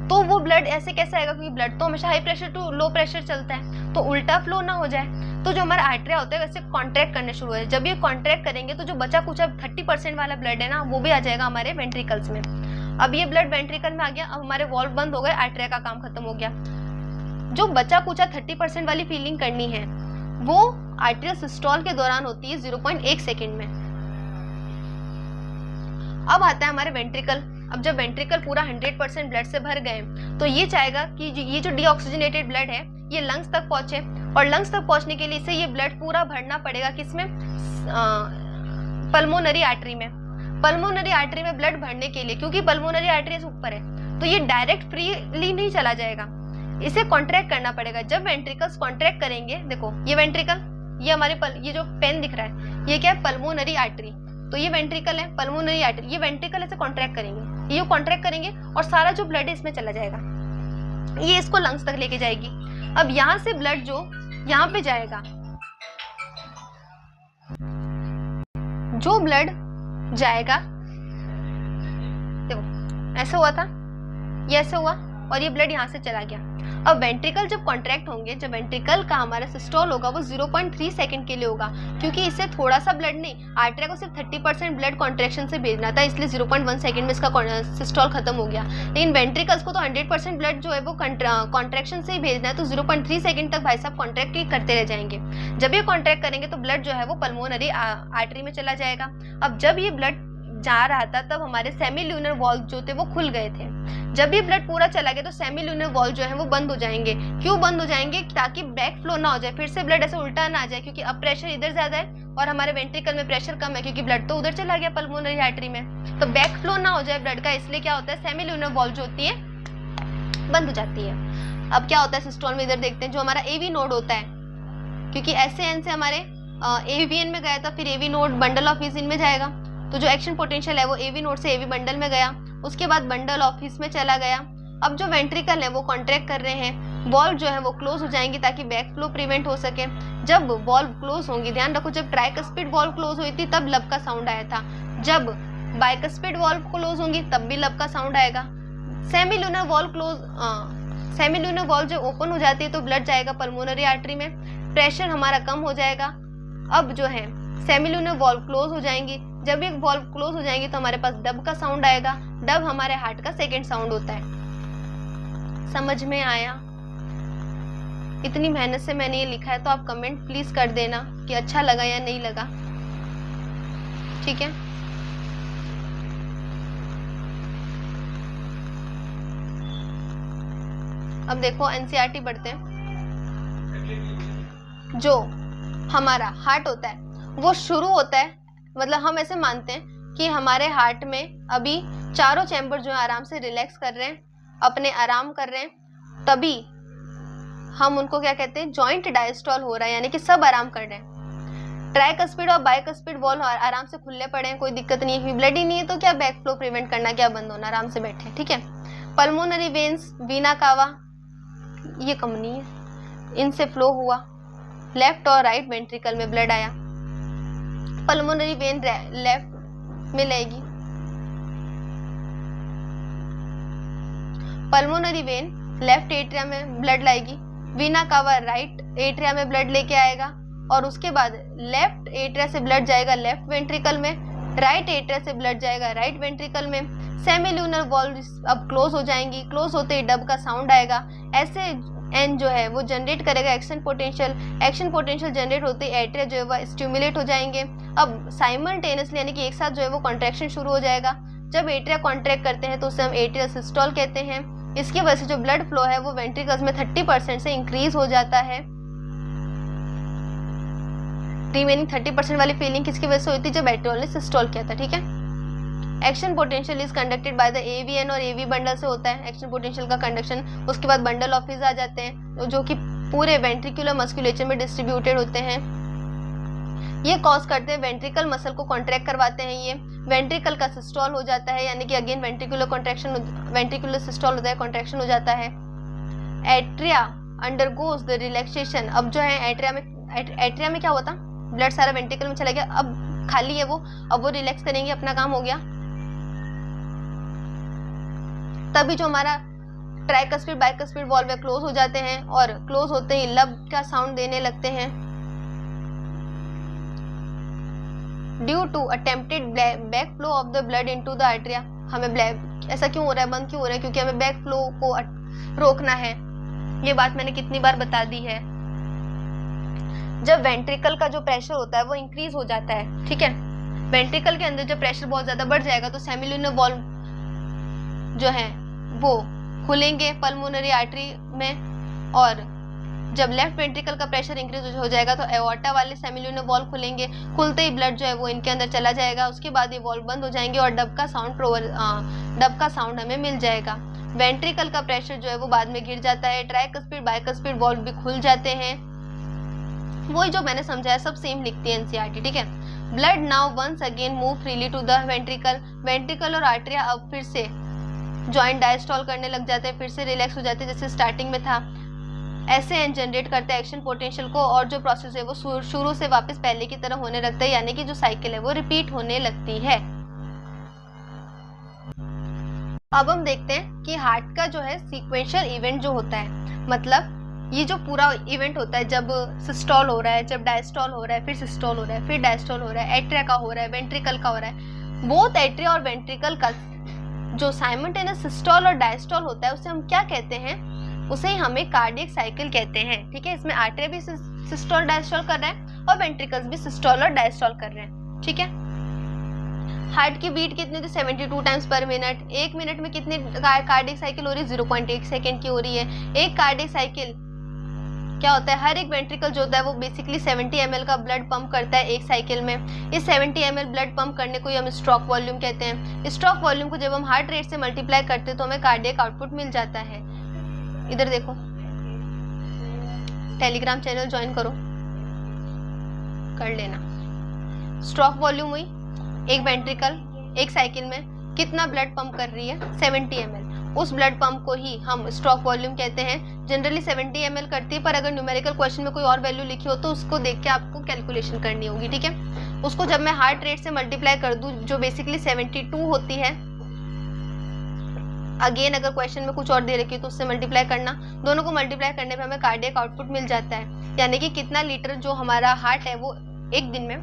तो वो ब्लड ऐसे कैसे आएगा, क्योंकि ब्लड तो हमेशा high pressure to low pressure चलता है, तो उल्टा फ्लो ना हो जाए। तो जो हमारा आर्टरिया होता है वैसे कॉन्ट्रैक्ट करने शुरू है। जब ये कॉन्ट्रैक्ट करेंगे तो जो बचा कुचा 30% वाला ब्लड है ना, वो भी आ जाएगा हमारे वेंट्रिकल्स में। अब ये ब्लड वेंट्रिकल में आ गया, अब हमारे वॉल्व बंद हो गए, आर्टरिया का काम खत्म हो गया। जो बचा कुचा 30% वाली फीलिंग करनी है वो आर्टरियल सिस्टोल के दौरान होती है 0.1 सेकेंड में। अब आता है हमारे वेंट्रिकल। अब जब वेंट्रिकल पूरा 100% ब्लड से भर गए तो ये चाहेगा कि ये जो डीऑक्सीजनेटेड ब्लड है ये लंग्स तक पहुंचे, और लंग्स तक पहुंचने के लिए इसे ये ब्लड पूरा भरना पड़ेगा किसमें, पल्मोनरी आर्टरी में। पल्मोनरी आर्टरी में ब्लड भरने के लिए, क्योंकि पल्मोनरी आर्टरी से ऊपर है तो ये डायरेक्ट फ्रीली नहीं चला जाएगा, इसे कॉन्ट्रैक्ट करना पड़ेगा। जब वेंट्रिकल्स कॉन्ट्रैक्ट करेंगे, देखो ये वेंट्रिकल, ये हमारे ये जो पेन दिख रहा है ये क्या है, पल्मोनरी आर्टरी, तो ये वेंट्रिकल है, पल्मोनरी आर्टरी, ये वेंट्रिकल ऐसे कॉन्ट्रैक्ट करेंगे, ये कॉन्ट्रैक्ट करेंगे और सारा जो ब्लड है इसमें चला जाएगा, ये इसको लंग्स तक लेके जाएगी। अब यहाँ से ब्लड जो यहाँ पे जाएगा, जो ब्लड जाएगा, देखो ऐसे हुआ था, ये ऐसे हुआ और ये ब्लड यहाँ से चला गया। अब वेंट्रिकल जब कॉन्ट्रैक्ट होंगे, जब वेंट्रिकल का हमारा सिस्टोल होगा वो 0.3 सेकंड के लिए होगा, क्योंकि इससे थोड़ा सा ब्लड नहीं, आर्टरिया को सिर्फ 30% ब्लड कॉन्ट्रैक्शन से भेजना था, इसलिए 0.1 सेकंड में इसका सिस्टोल खत्म हो गया। लेकिन वेंट्रिकल्स को तो 100% ब्लड जो है वो कॉन्ट्रैक्शन से ही भेजना है, तो 0.3 सेकंड तक भाई साहब कॉन्ट्रैक्ट ही करते रह जाएंगे। जब ये कॉन्ट्रैक्ट करेंगे तो ब्लड जो है वो पल्मोनरी आर्टरी में चला जाएगा। अब जब ये ब्लड जा रहा था तब हमारे सेमील्यूनर वॉल्व जो थे वो खुल गए थे। जब ये ब्लड पूरा चला गया तो सेमील्यूनर वॉल्व जो है वो बंद हो जाएंगे। क्यों बंद हो जाएंगे? ताकि बैक फ्लो ना हो जाए, फिर से ब्लड ऐसे उल्टा ना आ जाए, क्योंकि अब प्रेशर इधर ज्यादा है और हमारे वेंट्रिकल में प्रेशर कम है, क्योंकि ब्लड तो उधर चला गया पल्मोनरी आर्टरी में। तो बैक फ्लो ना हो जाए ब्लड का, इसलिए क्या होता है, सेमील्यूनर वॉल्व जो होती है बंद हो जाती है। अब क्या होता है सिस्टोल में, इधर देखते हैं, जो हमारा एवी नोड होता है, क्योंकि एसएएन से हमारे एवीएन में गया था, फिर AV node bundle of his में जाएगा, तो जो एक्शन पोटेंशियल है वो एवी नोड से एवी बंडल में गया, उसके बाद बंडल ऑफ हीस में चला गया। अब जो वेंट्रिकल है वो कॉन्ट्रैक्ट कर रहे हैं, वॉल्व जो है वो क्लोज हो जाएंगी ताकि बैक फ्लो प्रिवेंट हो सके। जब वॉल्व क्लोज होंगी, ध्यान रखो, जब ट्राइकस्पिड वॉल्व क्लोज हुई थी तब लब का साउंड आया था, जब बाइकस्पिड वॉल्व क्लोज होंगी तब भी लब का साउंड आएगा। सेमील्यूनर वॉल्व क्लोज, सेमील्यूनर वॉल्व जब ओपन हो जाती है तो ब्लड जाएगा पल्मोनरी आर्टरी में, प्रेशर हमारा कम हो जाएगा। अब जो है सेमील्यूनर वॉल्व क्लोज हो जाएंगी, जब ये वॉल्व क्लोज हो जाएंगी तो हमारे पास डब का साउंड आएगा। डब हमारे हार्ट का सेकंड साउंड होता है। समझ में आया? इतनी मेहनत से मैंने ये लिखा है, तो आप कमेंट प्लीज कर देना कि अच्छा लगा या नहीं लगा, ठीक है? अब देखो एनसीईआरटी पढ़ते हैं। जो हमारा हार्ट होता है वो शुरू होता है, मतलब हम ऐसे मानते हैं कि हमारे हार्ट में अभी चारों चैम्बर जो है आराम से रिलैक्स कर रहे हैं, अपने आराम कर रहे हैं, तभी हम उनको क्या कहते हैं, जॉइंट डायस्टॉल हो रहा है, यानी कि सब आराम कर रहे हैं। ट्राइकस्पिड और बाइकस्पिड वॉल्व आराम से खुले पड़े हैं, कोई दिक्कत नहीं है, ब्लड ही नहीं है तो क्या बैक फ्लो प्रिवेंट करना, क्या बंद होना, आराम से बैठे, ठीक है? पल्मोनरी वेन्स, वीना कावा, ये कम नहीं है, इनसे फ्लो हुआ, लेफ्ट और राइट वेंट्रिकल में ब्लड आया। पल्मोनरी वेन लेफ्ट में लगेगी, पल्मोनरी वेन लेफ्ट एट्रिया में ब्लड लाएगी, वीना कावा राइट एट्रिया में ब्लड लेके आएगा, और उसके बाद लेफ्ट एट्रिया से ब्लड जाएगा लेफ्ट वेंट्रिकल में, राइट एट्रिया से ब्लड जाएगा राइट वेंट्रिकल में। सेमील्यूनर वॉल्व अब क्लोज हो जाएंगी, क्लोज होते ही डब का साउंड आएगा। ऐसे एन जो है वो जनरेट करेगा action potential, action potential generate होते ही एट्रिया जो है वो स्टिमुलेट हो जाएंगे। अब साइमल्टेनियसली यानी कि एक साथ जो है वो कॉन्ट्रैक्शन शुरू हो जाएगा। जब एट्रिया कॉन्ट्रैक्ट करते हैं तो उसे हम एट्रियल सिस्टोल कहते हैं। इसकी वजह से जो ब्लड फ्लो है वो वेंट्रिकल्स में 30% से इंक्रीज हो जाता है। रिमेनिंग 30% वाली फीलिंग किसकी वजह से हुई थी? जब एट्रियोल ने सिस्टोल किया था, ठीक है? Action potential is conducted by the AVN और एवी बंडल से होता है एक्शन पोटेंशियल का कंडक्शन। उसके बाद बंडल ऑफ हीस आ जाते हैं जो कि पूरे वेंट्रिकुलर मस्कुलेचर में डिस्ट्रीब्यूटेड होते हैं। ये कॉज करते हैं वेंट्रिकल मसल को कॉन्ट्रैक्ट करवाते हैं, ये वेंट्रिकल का सिस्टोल हो जाता है, यानी कि again ventricular contraction, ventricular systole होता है, कॉन्ट्रैक्शन हो जाता है। Atria undergoes the relaxation. अब जो है एट्रिया में क्या हुआ था, ब्लड सारा वेंट्रिकल में चला गया, अब खाली है वो, अब वो रिलैक्स करेंगे, अपना काम हो गया। तभी जो हमारा ट्राइकस्पिड बाइकस्पिड वॉल्व क्लोज हो जाते हैं, और क्लोज होते ही लब का साउंड देने लगते हैं। Due to attempted backflow of the blood into the arteria. हमें ब्लड ऐसा क्यों हो रहा है, बंद क्यों हो रहा है? क्योंकि हमें बैक फ्लो को रोकना है। ये बात मैंने कितनी बार बता दी है। जब वेंट्रिकल का जो प्रेशर होता है वो इंक्रीज हो जाता है, ठीक है? वेंट्रिकल के अंदर जब प्रेशर बहुत ज्यादा बढ़ जाएगा तो सेमील्यूनर वॉल्व जो है वो खुलेंगे पल्मोनरी आर्टरी में, और जब लेफ्ट वेंट्रिकल का प्रेशर इंक्रीज हो जाएगा तो एओर्टा वाले सेमिल्यूनर वॉल्व खुलेंगे, खुलते ही ब्लड जो है वो इनके अंदर चला जाएगा, उसके बाद ये वॉल्व बंद हो जाएंगे और डब का साउंड हमें मिल जाएगा। वेंट्रिकल का प्रेशर जो है वो बाद में गिर जाता है, ट्राइकस्पिड बाइकस्पिड वॉल्व भी खुल जाते हैं। वही जो मैंने समझाया सब सेम लिखती है एनसीईआरटी, ठीक है। Blood now once again move freely to the ventricle, ventricle और आर्टरिया अब फिर से जॉइंट डायस्टॉल करने लग जाते हैं, फिर से रिलैक्स हो जाते हैं जैसे स्टार्टिंग में था। ऐसे जनरेट करते हैं एक्शन पोटेंशियल को, और जो प्रोसेस है वो शुरू से वापस पहले की तरह होने लगता है, यानी कि जो साइकिल है वो रिपीट होने लगती है। अब हम देखते हैं कि हार्ट का जो है सीक्वेंशियल इवेंट जो होता है, मतलब ये जो पूरा इवेंट होता है जब सिस्टोल हो रहा है, जब डायस्टोल हो रहा है, फिर सिस्टोल हो रहा है, फिर डायस्टोल हो रहा है, एट्रिया का हो रहा है, वेंट्रिकल का हो रहा है, बोथ एट्रिया और वेंट्रिकल का जो साइमल्टेनियस सिस्टोल और डायस्टोल होता है उसे हम क्या कहते हैं, उसे ही हमें कार्डियक साइकिल कहते हैं, ठीक है। इसमें आर्टरिया भी सिस्टोल डायस्टोल कर रहा है और वेंट्रिकल्स भी सिस्टोल और डायस्टोल कर रहे हैं, ठीक है। हार्ट की बीट कितनी थी 72 टाइम्स पर मिनट, एक मिनट में कितनी कार्डियक साइकिल हो रही है 0.1 सेकेंड की हो रही है। एक कार्डियक साइकिल क्या होता है, हर एक वेंट्रिकल जो होता है वो बेसिकली 70 ml का ब्लड पंप करता है एक साइकिल में। इस 70 ml ब्लड पंप करने को हम स्ट्रोक वॉल्यूम कहते हैं। स्ट्रोक वॉल्यूम को जब हम हार्ट रेट से मल्टीप्लाई करते हैं तो हमें कार्डियक आउटपुट मिल जाता है। इधर देखो, टेलीग्राम चैनल ज्वाइन करो, कर लेना। स्ट्रोक वॉल्यूम हुई एक वेंट्रिकल एक साइकिल में कितना ब्लड पंप कर रही है 70 ml, उस ब्लड पंप को ही हम स्ट्रोक वॉल्यूम कहते हैं। जनरली 70 ml करती है, पर अगर न्यूमेरिकल क्वेश्चन में कोई और वैल्यू लिखी हो तो उसको देख के आपको कैलकुलेशन करनी होगी, ठीक है। उसको जब मैं हार्ट रेट से मल्टीप्लाई कर दूं जो बेसिकली 72 होती है, अगेन अगर क्वेश्चन में कुछ और दे रखी है तो उससे मल्टीप्लाई करना, दोनों को मल्टीप्लाई करने पे हमें कार्डियक आउटपुट मिल जाता है, यानी कि कितना लीटर जो हमारा हार्ट है वो एक दिन में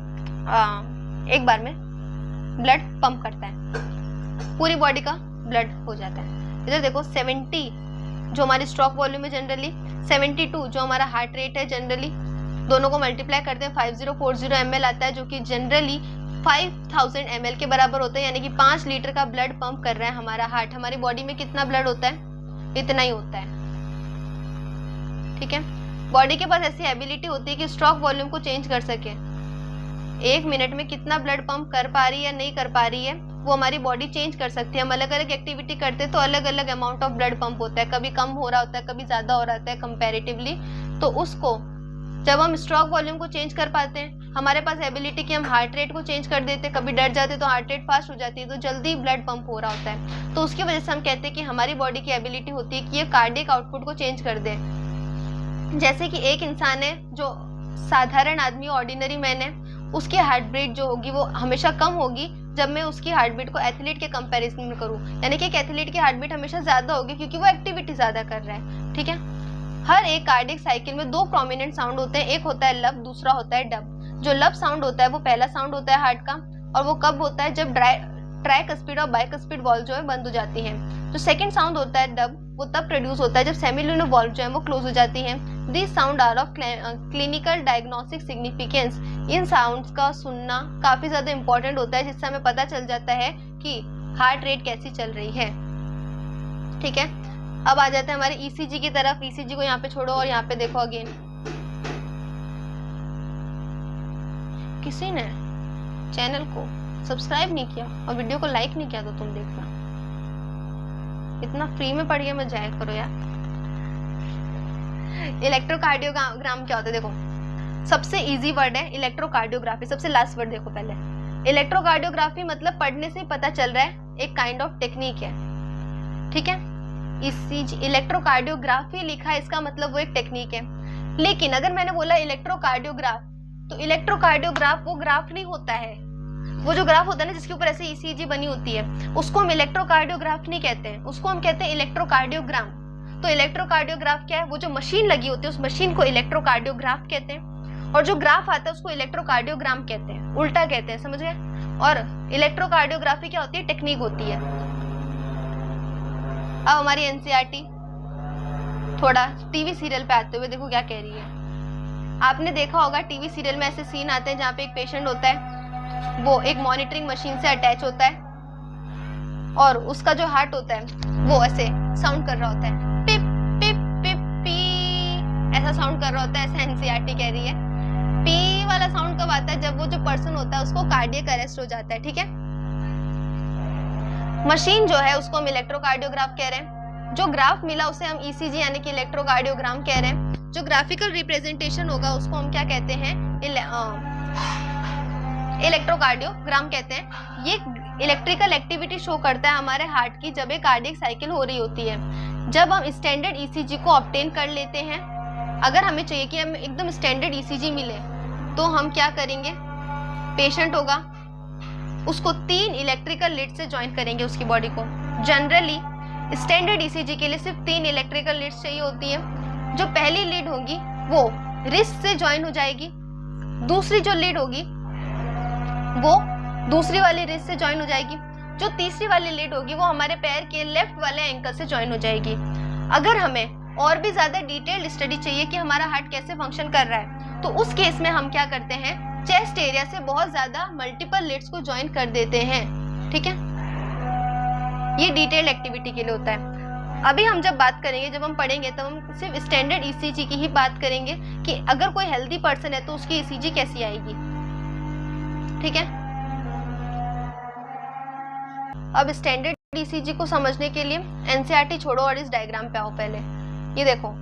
एक बार में ब्लड पंप करता है, पूरी बॉडी का ब्लड हो जाता है। इधर देखो 70 जो हमारी स्ट्रोक वॉल्यूम है जनरली, 72 जो हमारा हार्ट रेट है जनरली, दोनों को मल्टीप्लाई करते हैं 5040 ml आता है, जो कि जनरली 5000 ml के बराबर होता है, यानी कि 5 लीटर का ब्लड पंप कर रहा है हमारा हार्ट। हमारी बॉडी में कितना ब्लड होता है, इतना ही होता है, ठीक है। बॉडी के पास ऐसी एबिलिटी होती है कि स्ट्रोक वॉल्यूम को चेंज कर सके, एक मिनट में कितना ब्लड पंप कर पा रही है या नहीं कर पा रही है वो हमारी बॉडी चेंज कर सकती है। हम अलग अलग एक्टिविटी करते हैं तो अलग अलग अमाउंट ऑफ ब्लड पंप होता है, कभी कम हो रहा होता है, कभी ज्यादा हो रहा होता है कंपैरेटिवली। तो उसको जब हम स्ट्रोक वॉल्यूम को चेंज कर पाते हैं, हमारे पास एबिलिटी कि हम हार्ट रेट को चेंज कर देते हैं, कभी डर जाते तो हार्ट रेट फास्ट हो जाती है तो जल्दी ब्लड पंप हो रहा होता है, तो उसकी वजह से हम कहते हैं कि हमारी बॉडी की एबिलिटी होती है कि ये कार्डियक आउटपुट को चेंज कर दे। जैसे कि एक इंसान है जो साधारण आदमी ऑर्डिनरी मैन है, उसकी हार्ट बीट जो होगी वो हमेशा कम होगी जब मैं उसकी हार्ट बीट को एथलीट के कंपैरिजन में करूं, यानी कि एक एथलीट की हार्ट बीट हमेशा ज्यादा होगी क्योंकि वो एक्टिविटी ज्यादा कर रहा है, ठीक है। हर एक कार्डियक साइकिल में दो प्रोमिनेंट साउंड होते हैं, एक होता है लब, दूसरा होता है डब। जो लब साउंड होता है वो पहला साउंड होता है हार्ट का, और वो कब होता है जब ट्राइकस्पिड और बाइकस्पिड वॉल्व जो है बंद हो जाती है। जो सेकंड साउंड होता है डब, वो तब प्रोड्यूस होता है जब सेमिल्यूनर वॉल्व जो है वो क्लोज हो जाती है। This sound are of clinical diagnostic significance. इन साउंड्स का सुनना काफी ज्यादा इंपॉर्टेंट होता है, जिससे हमें पता चल जाता है कि हार्ट रेट कैसी चल रही है, ठीक है। अब आ जाते हैं हमारे ईसीजी की तरफ। ईसीजी को यहाँ पे छोड़ो और यहाँ पे देखो अगेन, किसी ने चैनल को सब्सक्राइब नहीं किया और वीडियो को लाइक नहीं किया तो तुम देखना, इतना फ्री में पढ़ के मत जाया करो यार। इलेक्ट्रोकार्डियोग्राम क्या होता है देखो, सबसे इजी वर्ड है इलेक्ट्रोकार्डियोग्राफी। सबसे लास्ट वर्ड देखो पहले, इलेक्ट्रोकार्डियोग्राफी मतलब पढ़ने से ही पता चल रहा है, एक काइंड ऑफ टेक्निक है, ठीक है। ईसीजी इलेक्ट्रोकार्डियोग्राफी लिखा है, इसका मतलब वो एक टेक्निक है। लेकिन अगर मैंने बोला इलेक्ट्रोकार्डियोग्राफ, तो इलेक्ट्रोकार्डियोग्राफ वो ग्राफ नहीं होता है, वो जो ग्राफ होता है ना जिसके ऊपर ऐसे ईसीजी बनी होती है, उसको हम इलेक्ट्रोकार्डियोग्राफ नहीं कहते हैं, उसको हम कहते हैं इलेक्ट्रोकार्डियोग्राम। तो इलेक्ट्रोकार्डियोग्राफ क्या है, वो जो मशीन लगी होती है उस मशीन को इलेक्ट्रोकार्डियोग्राफ कहते हैं, और जो ग्राफ आता है उसको इलेक्ट्रोकार्डियोग्राम कहते हैं, उल्टा कहते हैं, समझ गए। और इलेक्ट्रोकार्डियोग्राफी क्या होती है, टेक्निक होती है। अब हमारी एनसीईआरटी थोड़ा टीवी सीरियल पे आते हुए देखो क्या कह रही है। आपने देखा होगा टीवी सीरियल में ऐसे सीन आते हैं जहाँ पे एक पेशेंट होता है, वो एक मॉनिटरिंग मशीन से अटैच होता है, और उसका जो हार्ट होता है वो ऐसे साउंड कर रहा होता है, पिप पिप पिप पी, ऐसा साउंड कर रहा होता है, ऐसा एनसीईआरटी कह रही है। पी वाला साउंड कब आता है? जब वो जो पर्सन होता है उसको कार्डियक अरेस्ट हो जाता है, ठीक है। मशीन जो है उसको हम इलेक्ट्रोकार्डियोग्राफ कह रहे हैं, जो ग्राफ मिला उसे हम ईसीजी यानी कि इलेक्ट्रोकार्डियोग्राम कह रहे हैं, जो ग्राफिकल रिप्रेजेंटेशन होगा उसको हम क्या कहते हैं? इलेक्ट्रोकार्डियोग्राम कहते हैं। ये इलेक्ट्रिकल एक्टिविटी शो करता है हमारे हार्ट की जब एक कार्डियक साइकिल हो रही होती है। जब हम स्टैंडर्ड ईसीजी को ऑब्टेन कर लेते हैं, अगर हमें चाहिए कि हमें एकदम स्टैंडर्ड ईसीजी मिले तो हम क्या करेंगे? पेशेंट होगा उसको 3 इलेक्ट्रिकल लीड से ज्वाइन करेंगे उसकी बॉडी को। जनरली स्टैंडर्ड ईसीजी के लिए सिर्फ 3 इलेक्ट्रिकल लीड्स चाहिए होती है। जो पहली लीड होगी वो रिस्ट से ज्वाइन हो जाएगी, दूसरी जो लीड होगी वो दूसरी वाली रिस्ट से ज्वाइन हो जाएगी, जो तीसरी वाली लीड होगी वो हमारे पैर के लेफ्ट वाले एंकल से ज्वाइन हो जाएगी। अगर हमें और भी ज्यादा डिटेल्ड स्टडी चाहिए कि हमारा हार्ट कैसे फंक्शन कर रहा है तो उस केस में हम क्या करते हैं? चेस्ट एरिया से बहुत ज्यादा मल्टीपल लीड्स को ज्वाइन कर देते हैं, ठीक है। ये डिटेल्ड एक्टिविटी के लिए होता है। अभी हम जब बात करेंगे, जब हम पढ़ेंगे तब हम सिर्फ स्टैंडर्ड ईसीजी की ही बात करेंगे कि अगर कोई हेल्दी पर्सन है तो उसकी ईसीजी कैसी आएगी, ठीक है। अब स्टैंडर्ड ईसीजी को समझने के लिए एनसीईआरटी छोड़ो और इस डायग्राम पे आओ। पहले ये देखो,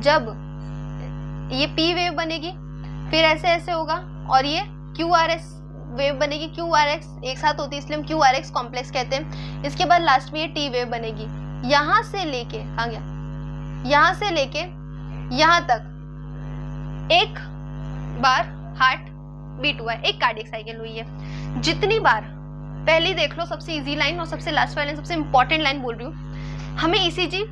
जब ये पी वेव बनेगी फिर ऐसे ऐसे होगा और ये क्यूआरएस वेव बनेगी। क्यूआरएक्स एक साथ होती है इसलिए हम क्यूआरएक्स कॉम्प्लेक्स कहते हैं। इसके बाद लास्ट में ये टी वेव बनेगी। यहां से लेके कहां गया? यहां से लेके यहां तक एक बार हार्ट बीट हुआ है, एक कार्डियक साइकिल हुई है। जितनी बार, पहली देख लो सबसे इजी लाइन और सबसे लास्ट वाली सबसे इंपॉर्टेंट लाइन बोल रही हूँ। हमें ईसीजी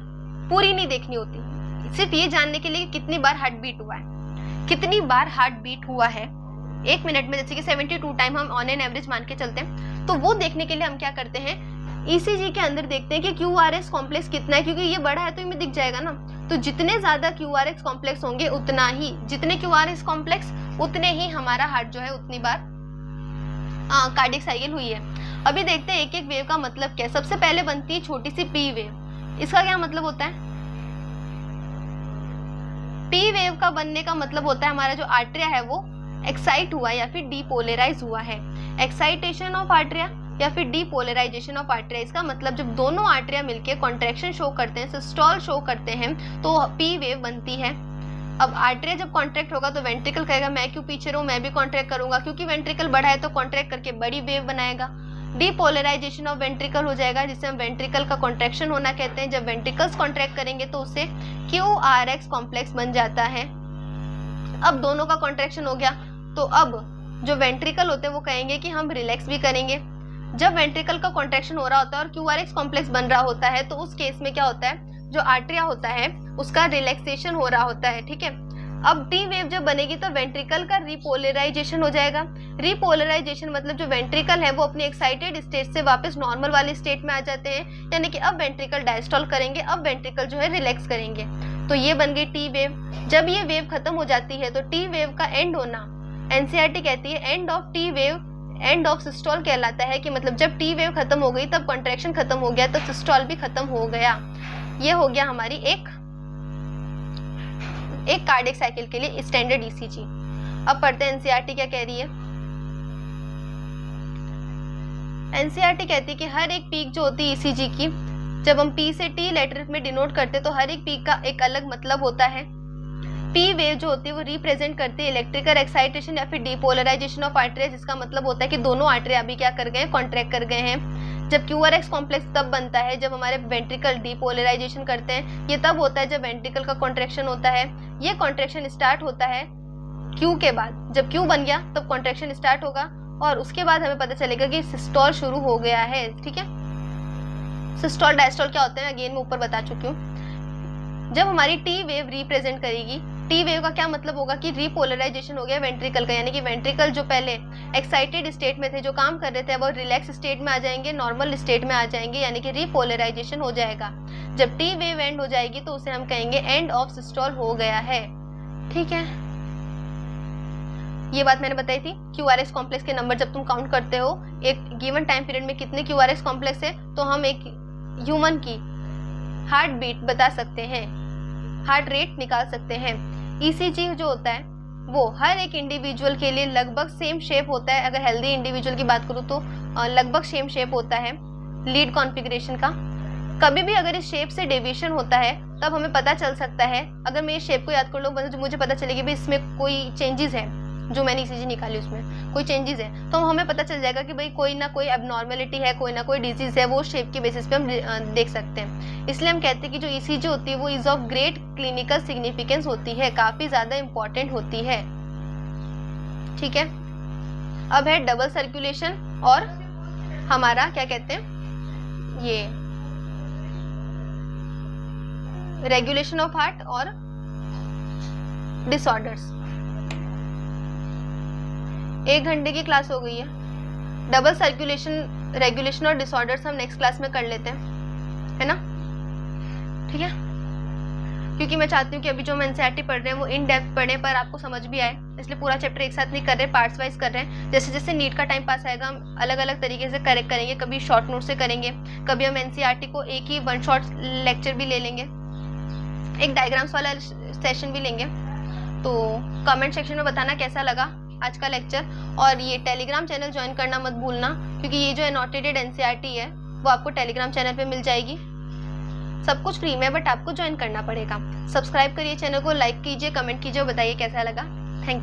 पूरी नहीं देखनी होती, सिर्फ ये जानने के लिए कितनी बार हार्ट बीट हुआ है। कितनी बार हार्ट बीट हुआ है एक मिनट में, जैसे कि 72 टाइम हम ऑन एन एवरेज मान के चलते हैं, तो वो देखने के लिए हम क्या करते हैं? ईसीजी के अंदर देखते हैं कि क्यूआरएस कॉम्प्लेक्स कितना है, क्योंकि ये बड़ा है तो इनमें दिख जाएगा ना। तो जितने ज्यादा क्यूआरएस कॉम्प्लेक्स होंगे उतना ही, जितने क्यूआरएस कॉम्प्लेक्स उतने ही हमारा हार्ट जो है उतनी बार कार्डियक साइकिल हुई है। अभी देखते हैं एक एक वेव का मतलब क्या है। सबसे पहले बनती है छोटी सी पी वेव। इसका क्या मतलब होता है? पी वेव का बनने का मतलब होता है हमारा जो आर्टरिया है वो एक्साइट हुआ या फिर डीपोलराइज हुआ है। एक्साइटेशन ऑफ आर्टरिया या फिर डीपोलराइजेशन ऑफ आर्टरिया, इसका मतलब जब दोनों आर्टरिया मिलके कॉन्ट्रैक्शन शो करते हैं, सिस्टोल शो करते हैं, तो पी वेव बनती है। अब आर्टरिया जब कॉन्ट्रैक्ट होगा तो वेंट्रिकल कहेगा मैं क्यों पीछे रहूं, मैं भी कॉन्ट्रैक्ट करूंगा, क्योंकि वेंट्रिकल बड़ा है तो कॉन्ट्रैक्ट करके बड़ी वेव बनाएगा। डीपोलराइजेशन ऑफ वेंट्रिकल हो जाएगा, जिसे हम वेंट्रिकल का कॉन्ट्रैक्शन होना कहते हैं। जब वेंट्रिकल्स कॉन्ट्रैक्ट करेंगे तो उससे क्यूआरएक्स कॉम्प्लेक्स बन जाता है। अब दोनों का कॉन्ट्रैक्शन हो गया तो अब जो वेंट्रिकल होते हैं वो कहेंगे कि हम रिलैक्स भी करेंगे। जब वेंट्रिकल का कॉन्ट्रैक्शन हो रहा होता है और क्यूआरएक्स कॉम्प्लेक्स बन रहा होता है तो उस केस में क्या होता है? जो आर्टरिया होता है उसका रिलैक्सेशन हो रहा होता है, ठीक है। अब टी वेव जब बनेगी तो वेंट्रिकल का रिपोलराइजेशन हो जाएगा। रिपोलराइजेशन मतलब जो वेंट्रिकल है वो अपनी एक्साइटेड स्टेट से वापस नॉर्मल वाली स्टेट में आ जाते हैं, यानी कि अब वेंट्रिकल डायस्टॉल करेंगे, अब वेंट्रिकल जो है रिलैक्स करेंगे। तो ये बन गई टी वेव। जब ये वेव खत्म हो जाती है तो टी वेव का एंड होना, एनसीईआरटी कहती है end of T wave end of systole कहलाता है, कि मतलब जब टी वेव खत्म हो गई तब कॉन्ट्रैक्शन खत्म हो गया, तब सिस्टोल भी खत्म हो गया। ये हो गया हमारी एक कार्डियक साइकिल के लिए स्टैंडर्ड ईसीजी। अब पढ़ते हैं एनसीईआरटी क्या कह रही है। एनसीईआरटी कहती है कि हर एक पीक जो होती है ईसीजी की, जब हम पी से टी लेटर में डिनोट करते तो हर एक पीक का एक अलग मतलब होता है। पी वेव जो होती है वो रिप्रेजेंट करती है इलेक्ट्रिकल एक्साइटेशन या फिर डीपोलराइजेशन ऑफ आर्टरिया, जिसका मतलब होता है कि दोनों आर्टरिया अभी क्या कर गए हैं? कॉन्ट्रैक्ट कर गए हैं। जब क्यूआरएक्स कॉम्प्लेक्स तब बनता है जब हमारे वेंट्रिकल डीपोलराइजेशन करते हैं। ये तब होता है जब वेंट्रिकल का कॉन्ट्रैक्शन होता है। ये कॉन्ट्रैक्शन स्टार्ट होता है क्यू के बाद। जब क्यू बन गया तब कॉन्ट्रैक्शन स्टार्ट होगा और उसके बाद हमें पता चलेगा कि सिस्टोल शुरू हो गया है, ठीक है। सिस्टोल डायस्टोल क्या होते हैं अगेन मैं ऊपर बता चुकी हूँ। जब हमारी टी वेव रिप्रेजेंट करेगी, टी वेव का क्या मतलब होगा कि रिपोलराइजेशन हो गया वेंट्रिकल का, यानी कि वेंट्रिकल जो पहले एक्साइटेड स्टेट में थे, जो काम कर रहे थे, वो रिलैक्स स्टेट में आ जाएंगे, नॉर्मल स्टेट में आ जाएंगे, यानी कि रिपोलराइजेशन हो जाएगा। जब टी वेव एंड हो जाएगी तो उसे हम कहेंगे एंड ऑफ सिस्टोल हो गया है, ठीक है। ये बात मैंने बताई थी, क्यूआरएस कॉम्प्लेक्स के नंबर जब तुम काउंट करते हो एक गिवन टाइम पीरियड में कितने क्यूआरएस कॉम्प्लेक्स है, तो हम एक ह्यूमन की हार्ट बीट बता सकते हैं, हार्ट रेट निकाल सकते हैं। ईसीजी जो होता है वो हर एक इंडिविजुअल के लिए लगभग सेम शेप होता है। अगर हेल्दी इंडिविजुअल की बात करूँ तो लगभग सेम शेप होता है लीड कॉन्फ़िगरेशन का। कभी भी अगर इस शेप से डेविएशन होता है तब हमें पता चल सकता है, अगर मैं इस शेप को याद कर लूँ मुझे पता चलेगी भाई इसमें कोई चेंजेस है, जो मैंने ईसीजी निकाली उसमें कोई चेंजेस है, तो हमें पता चल जाएगा कि भाई कोई ना कोई एबनॉर्मेलिटी है, कोई ना कोई डिजीज है, वो शेप के बेसिस पे हम देख सकते हैं। इसलिए हम कहते हैं कि जो ईसीजी होती है वो is of great clinical significance होती है, काफ़ी ज़्यादा इंपॉर्टेंट होती है। ठीक है, अब है डबल सर्कुलेशन और हमारा क्या कहते हैं ये रेगुलेशन ऑफ हार्ट और डिसऑर्डर्स। 1 घंटे की क्लास हो गई है। डबल सर्कुलेशन, रेगुलेशन और डिसऑर्डर्स हम नेक्स्ट क्लास में कर लेते हैं, है ना? ठीक है, क्योंकि मैं चाहती हूँ कि अभी जो हम एनसीईआरटी पढ़ रहे हैं वो इन डेप्थ पढ़ें पर आपको समझ भी आए, इसलिए पूरा चैप्टर एक साथ नहीं कर रहे, पार्ट्स वाइज कर रहे हैं। जैसे जैसे नीट का टाइम पास आएगा हम अलग अलग तरीके से करेक्ट करेंगे, कभी शॉर्ट नोट से करेंगे, कभी हम एनसीईआरटी को एक ही 1 शॉट लेक्चर भी ले लेंगे, एक डायग्राम्स वाला सेशन भी लेंगे। तो कमेंट सेक्शन में बताना कैसा लगा आज का लेक्चर, और ये टेलीग्राम चैनल ज्वाइन करना मत भूलना, क्योंकि ये जो एनोटेटेड एनसीईआरटी है वो आपको टेलीग्राम चैनल पे मिल जाएगी। सब कुछ फ्री में, बट आपको ज्वाइन करना पड़ेगा। सब्सक्राइब करिए चैनल को, लाइक कीजिए, कमेंट कीजिए और बताइए कैसा लगा। Thank you.